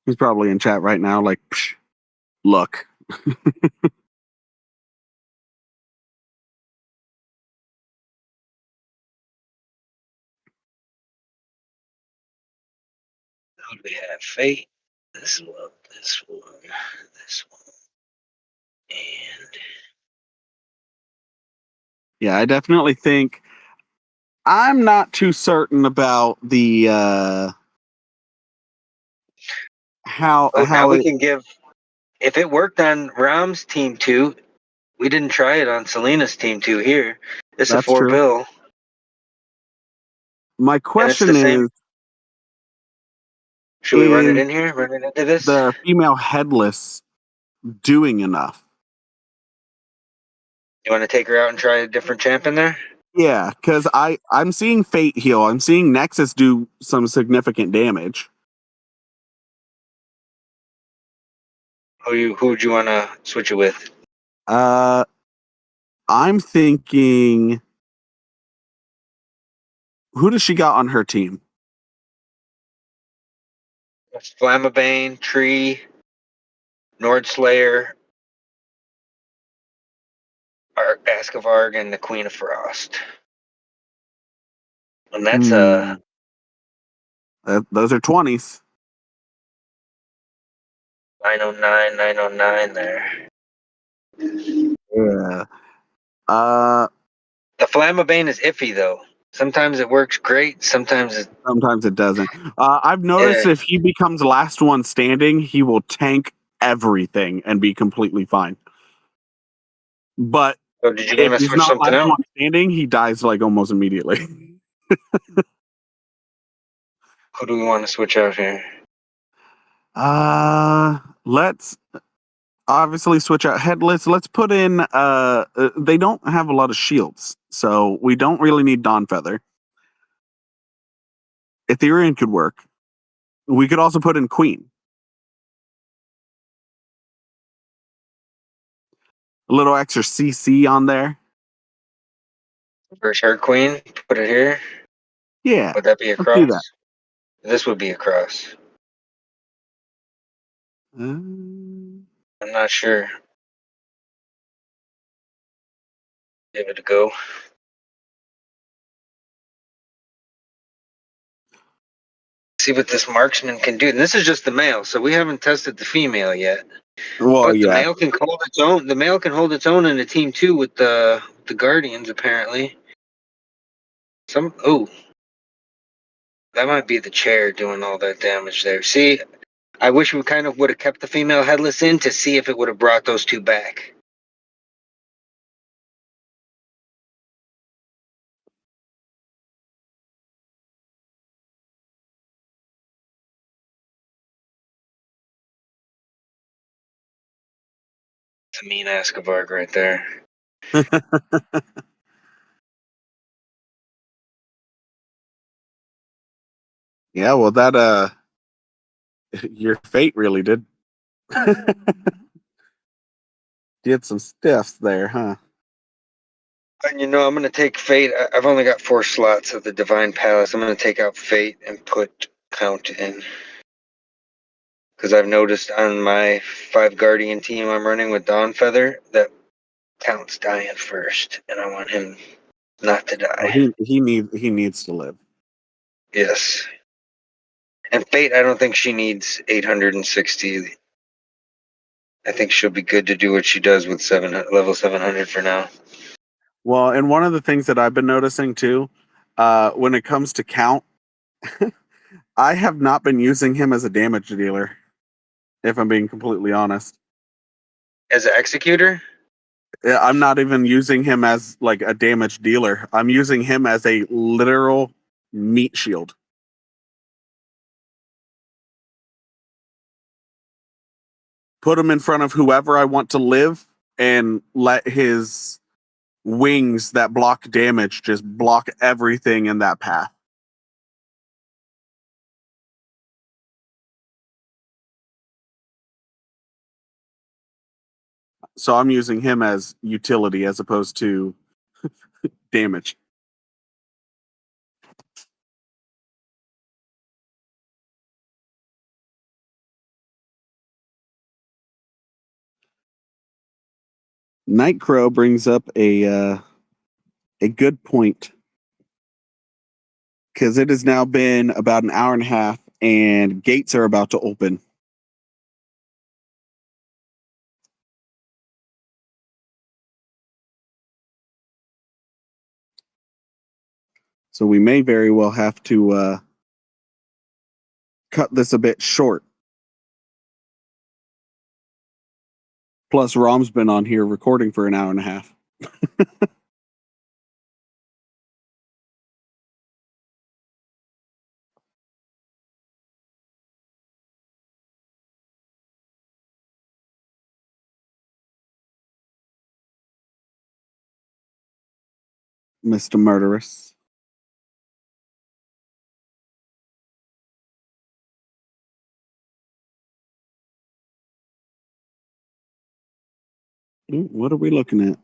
He's probably in chat right now, like, psh, look. Who do we have? Fate. This one, this one, this one. And Yeah, I definitely think I'm not too certain about the how now we it can give. If it worked on Ram's team 2, we didn't try it on Selena's team 2 here. It's a that's 4 true. bill. My question is, should we run it in here? Run it into this? The female headless doing enough? You want to take her out and try a different champ in there? Yeah, because I'm seeing Fate heal. I'm seeing Nexus do some significant damage. Who would you want to switch it with? I'm thinking, who does she got on her team? Flammabane, Tree, Nordslayer, Ask of Arg and the Queen of Frost. And that's those are 20s. 909, 909 there. Yeah. The Flammabane is iffy though. Sometimes it works great. Sometimes it doesn't. I've noticed if he becomes last one standing, he will tank everything and be completely fine. But So did you if want to he's switch not something last out? one standing, he dies like almost immediately. Who do we want to switch out here? Let's obviously switch out Headless. Let's put in they don't have a lot of shields, so we don't really need Dawnfeather. Ethereum could work. We could also put in Queen. A little extra CC on there. First her Queen, put it here. Yeah. Would that be a let's do that. cross? This would be a cross. Um, I'm not sure. Give it a go. See what this marksman can do. And this is just the male, so we haven't tested the female yet. well, But the yeah. male can hold its own. The male can hold its own in a team too with the Guardians, apparently. That might be the chair doing all that damage there. See, I wish we kind of would have kept the female Headless in to see if it would have brought those two back. It's a mean Askavarg right there. Yeah, well that your fate really did. Did some stiffs there, huh? And I'm going to take Fate. I've only got 4 slots of the Divine Palace. I'm going to take out Fate and put Count in. Because I've noticed on my 5 Guardian team I'm running with Dawnfeather that Count's dying first. And I want him not to die. Oh, he needs to live. Yes. And Fate, I don't think she needs 860. I think she'll be good to do what she does with level 700 for now. Well, and one of the things that I've been noticing too, when it comes to Count, I have not been using him as a damage dealer, if I'm being completely honest. As an executor? I'm not even using him as like a damage dealer. I'm using him as a literal meat shield. Put him in front of whoever I want to live and let his wings that block damage just block everything in that path. So I'm using him as utility as opposed to damage. Nightcrow brings up a good point, because it has now been about an hour and a half and gates are about to open. So we may very well have to cut this a bit short. Plus, Rom's been on here recording for an hour and a half. Mr. Murdarus. What are we looking at?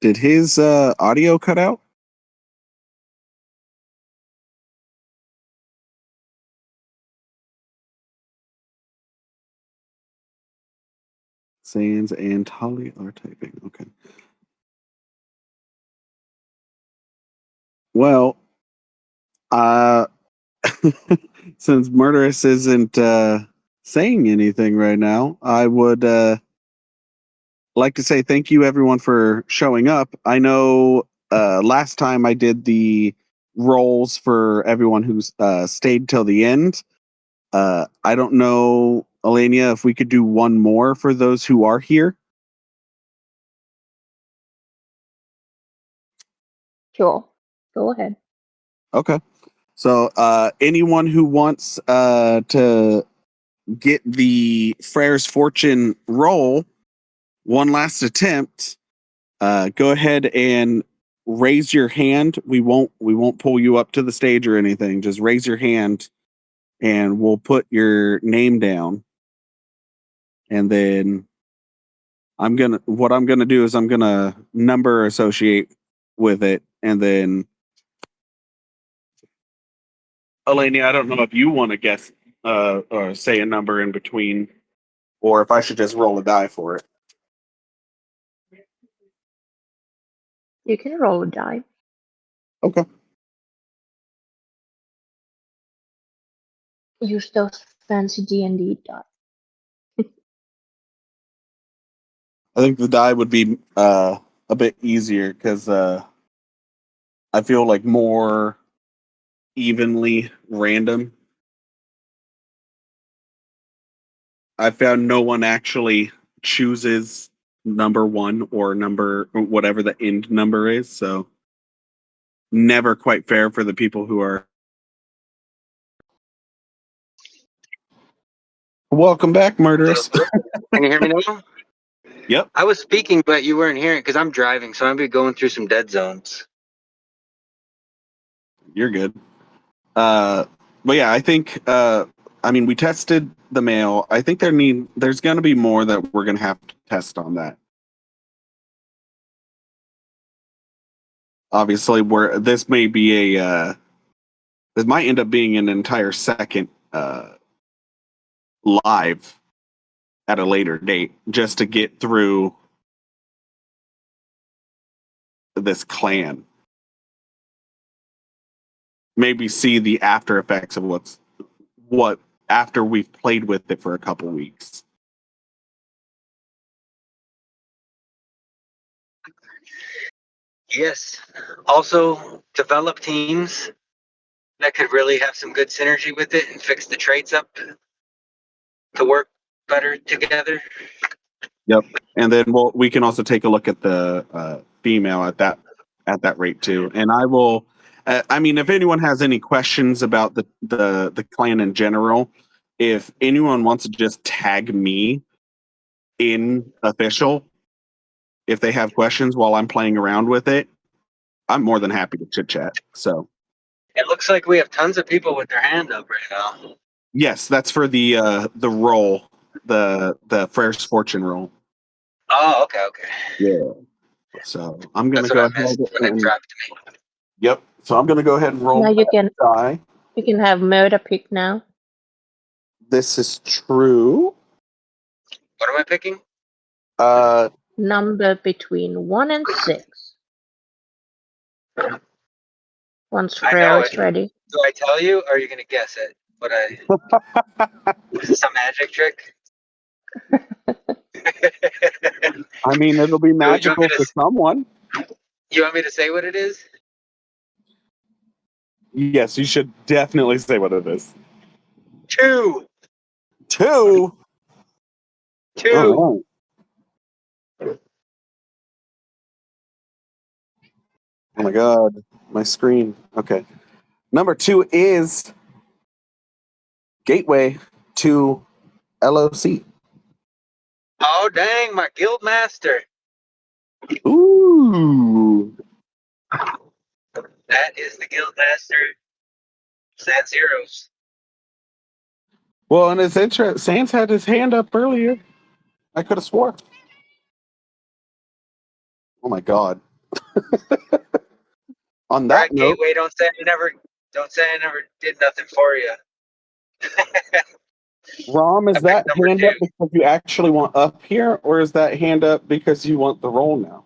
Did his audio cut out? Sands and Tali are typing. Okay. Well, since Murdarus isn't saying anything right now, I would like to say thank you everyone for showing up. I know last time I did the roles for everyone who's stayed till the end. I don't know, Elenia, if we could do one more for those who are here. Sure. Go ahead. Okay. So anyone who wants to get the Freyr's Fortune roll, one last attempt, go ahead and raise your hand. We won't pull you up to the stage or anything. Just raise your hand and we'll put your name down. And then what I'm gonna do is I'm gonna number associate with it, and then Eleni, I don't know if you want to guess or say a number in between, or if I should just roll a die for it. You can roll a die. Okay. Use those fancy D&D die. I think the die would be a bit easier because I feel like more evenly random. I found no one actually chooses number one or whatever the end number is, so never quite fair for the people who are. Welcome back, Murdarus. Can you hear me now? Yep. I was speaking, but you weren't hearing because I'm driving, so I'm gonna be going through some dead zones. You're good. But yeah, I think we tested the mail. I think there's gonna be more that we're gonna have to test on that. Obviously, this may be this might end up being an entire second live at a later date just to get through this clan. Maybe see the after effects of what after we've played with it for a couple weeks. Yes. Also, develop teams that could really have some good synergy with it and fix the traits up to work better together. Yep. And then we can also take a look at the female at that rate too. And I will. If anyone has any questions about the clan in general, if anyone wants to just tag me in official, if they have questions while I'm playing around with it, I'm more than happy to chit chat. So It looks like we have tons of people with their hand up right now. yes, that's for the roll, the Freyr's Fortune roll. Oh, okay. Yeah. So I'm gonna That's go what I ahead missed when it dropped to me. Yep. So I'm gonna go ahead and roll Now that die. you can have murder pick now. This is true. What am I picking? Number between 1 and 6. Once I Freyr know is it. ready. Do I tell you, or are you gonna guess it? Is this some magic trick? It'll be You want magical me to- for someone. You want me to say what it is? Yes, you should definitely say what it is. 2. 2. 2. Oh, oh my god, my screen. Okay. Number 2 is Gateway to LOC. Oh dang, my guild master. Ooh. That is the guild master. Sad zeros. Well, and it's interesting. Sans had his hand up earlier. I could have swore. Oh my god. On that Alright, note, Gateway, don't say I never did nothing for you. Rom, is I that picked number hand 2. up because you actually want up here, or is that hand up because you want the roll now?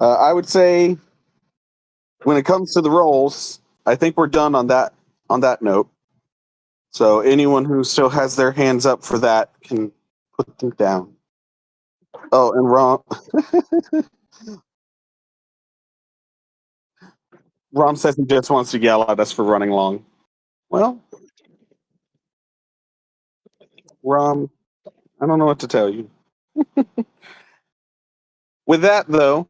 I would say, when it comes to the rolls, I think we're done on that note. So anyone who still has their hands up for that can put them down. Oh, and Rom. Rom says he just wants to yell at us for running long. Well, Rom, I don't know what to tell you. With that, though,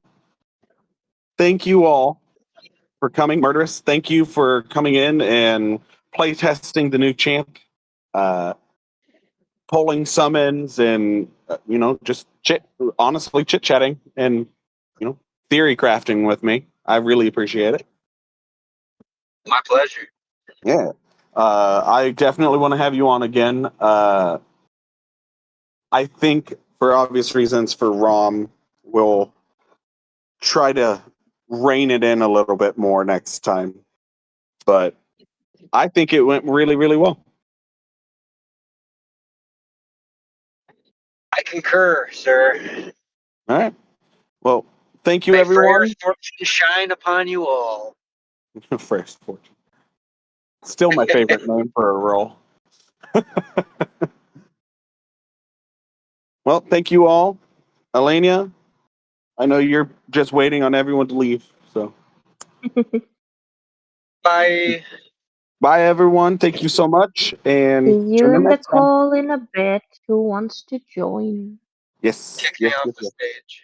thank you all for coming. Murdarus, thank you for coming in and play testing the new champ, pulling summons, and just honestly chit chatting and theory crafting with me. I really appreciate it. My pleasure. Yeah, I definitely want to have you on again. I think, for obvious reasons, for Rom, we'll try to rein it in a little bit more next time. But I think it went really, really well. I concur, sir. All right. Well, thank you, May everyone. Freyr's fortune shine upon you all. Freyr's fortune. Still my favorite name for a role. Well, thank you all. Elenia, I know you're just waiting on everyone to leave. So Bye. bye, everyone. Thank you so much. And See you tune in in the next time. call in a bit. Who wants to join? Yes. Kick me Yes. off Yes. the Yes. stage.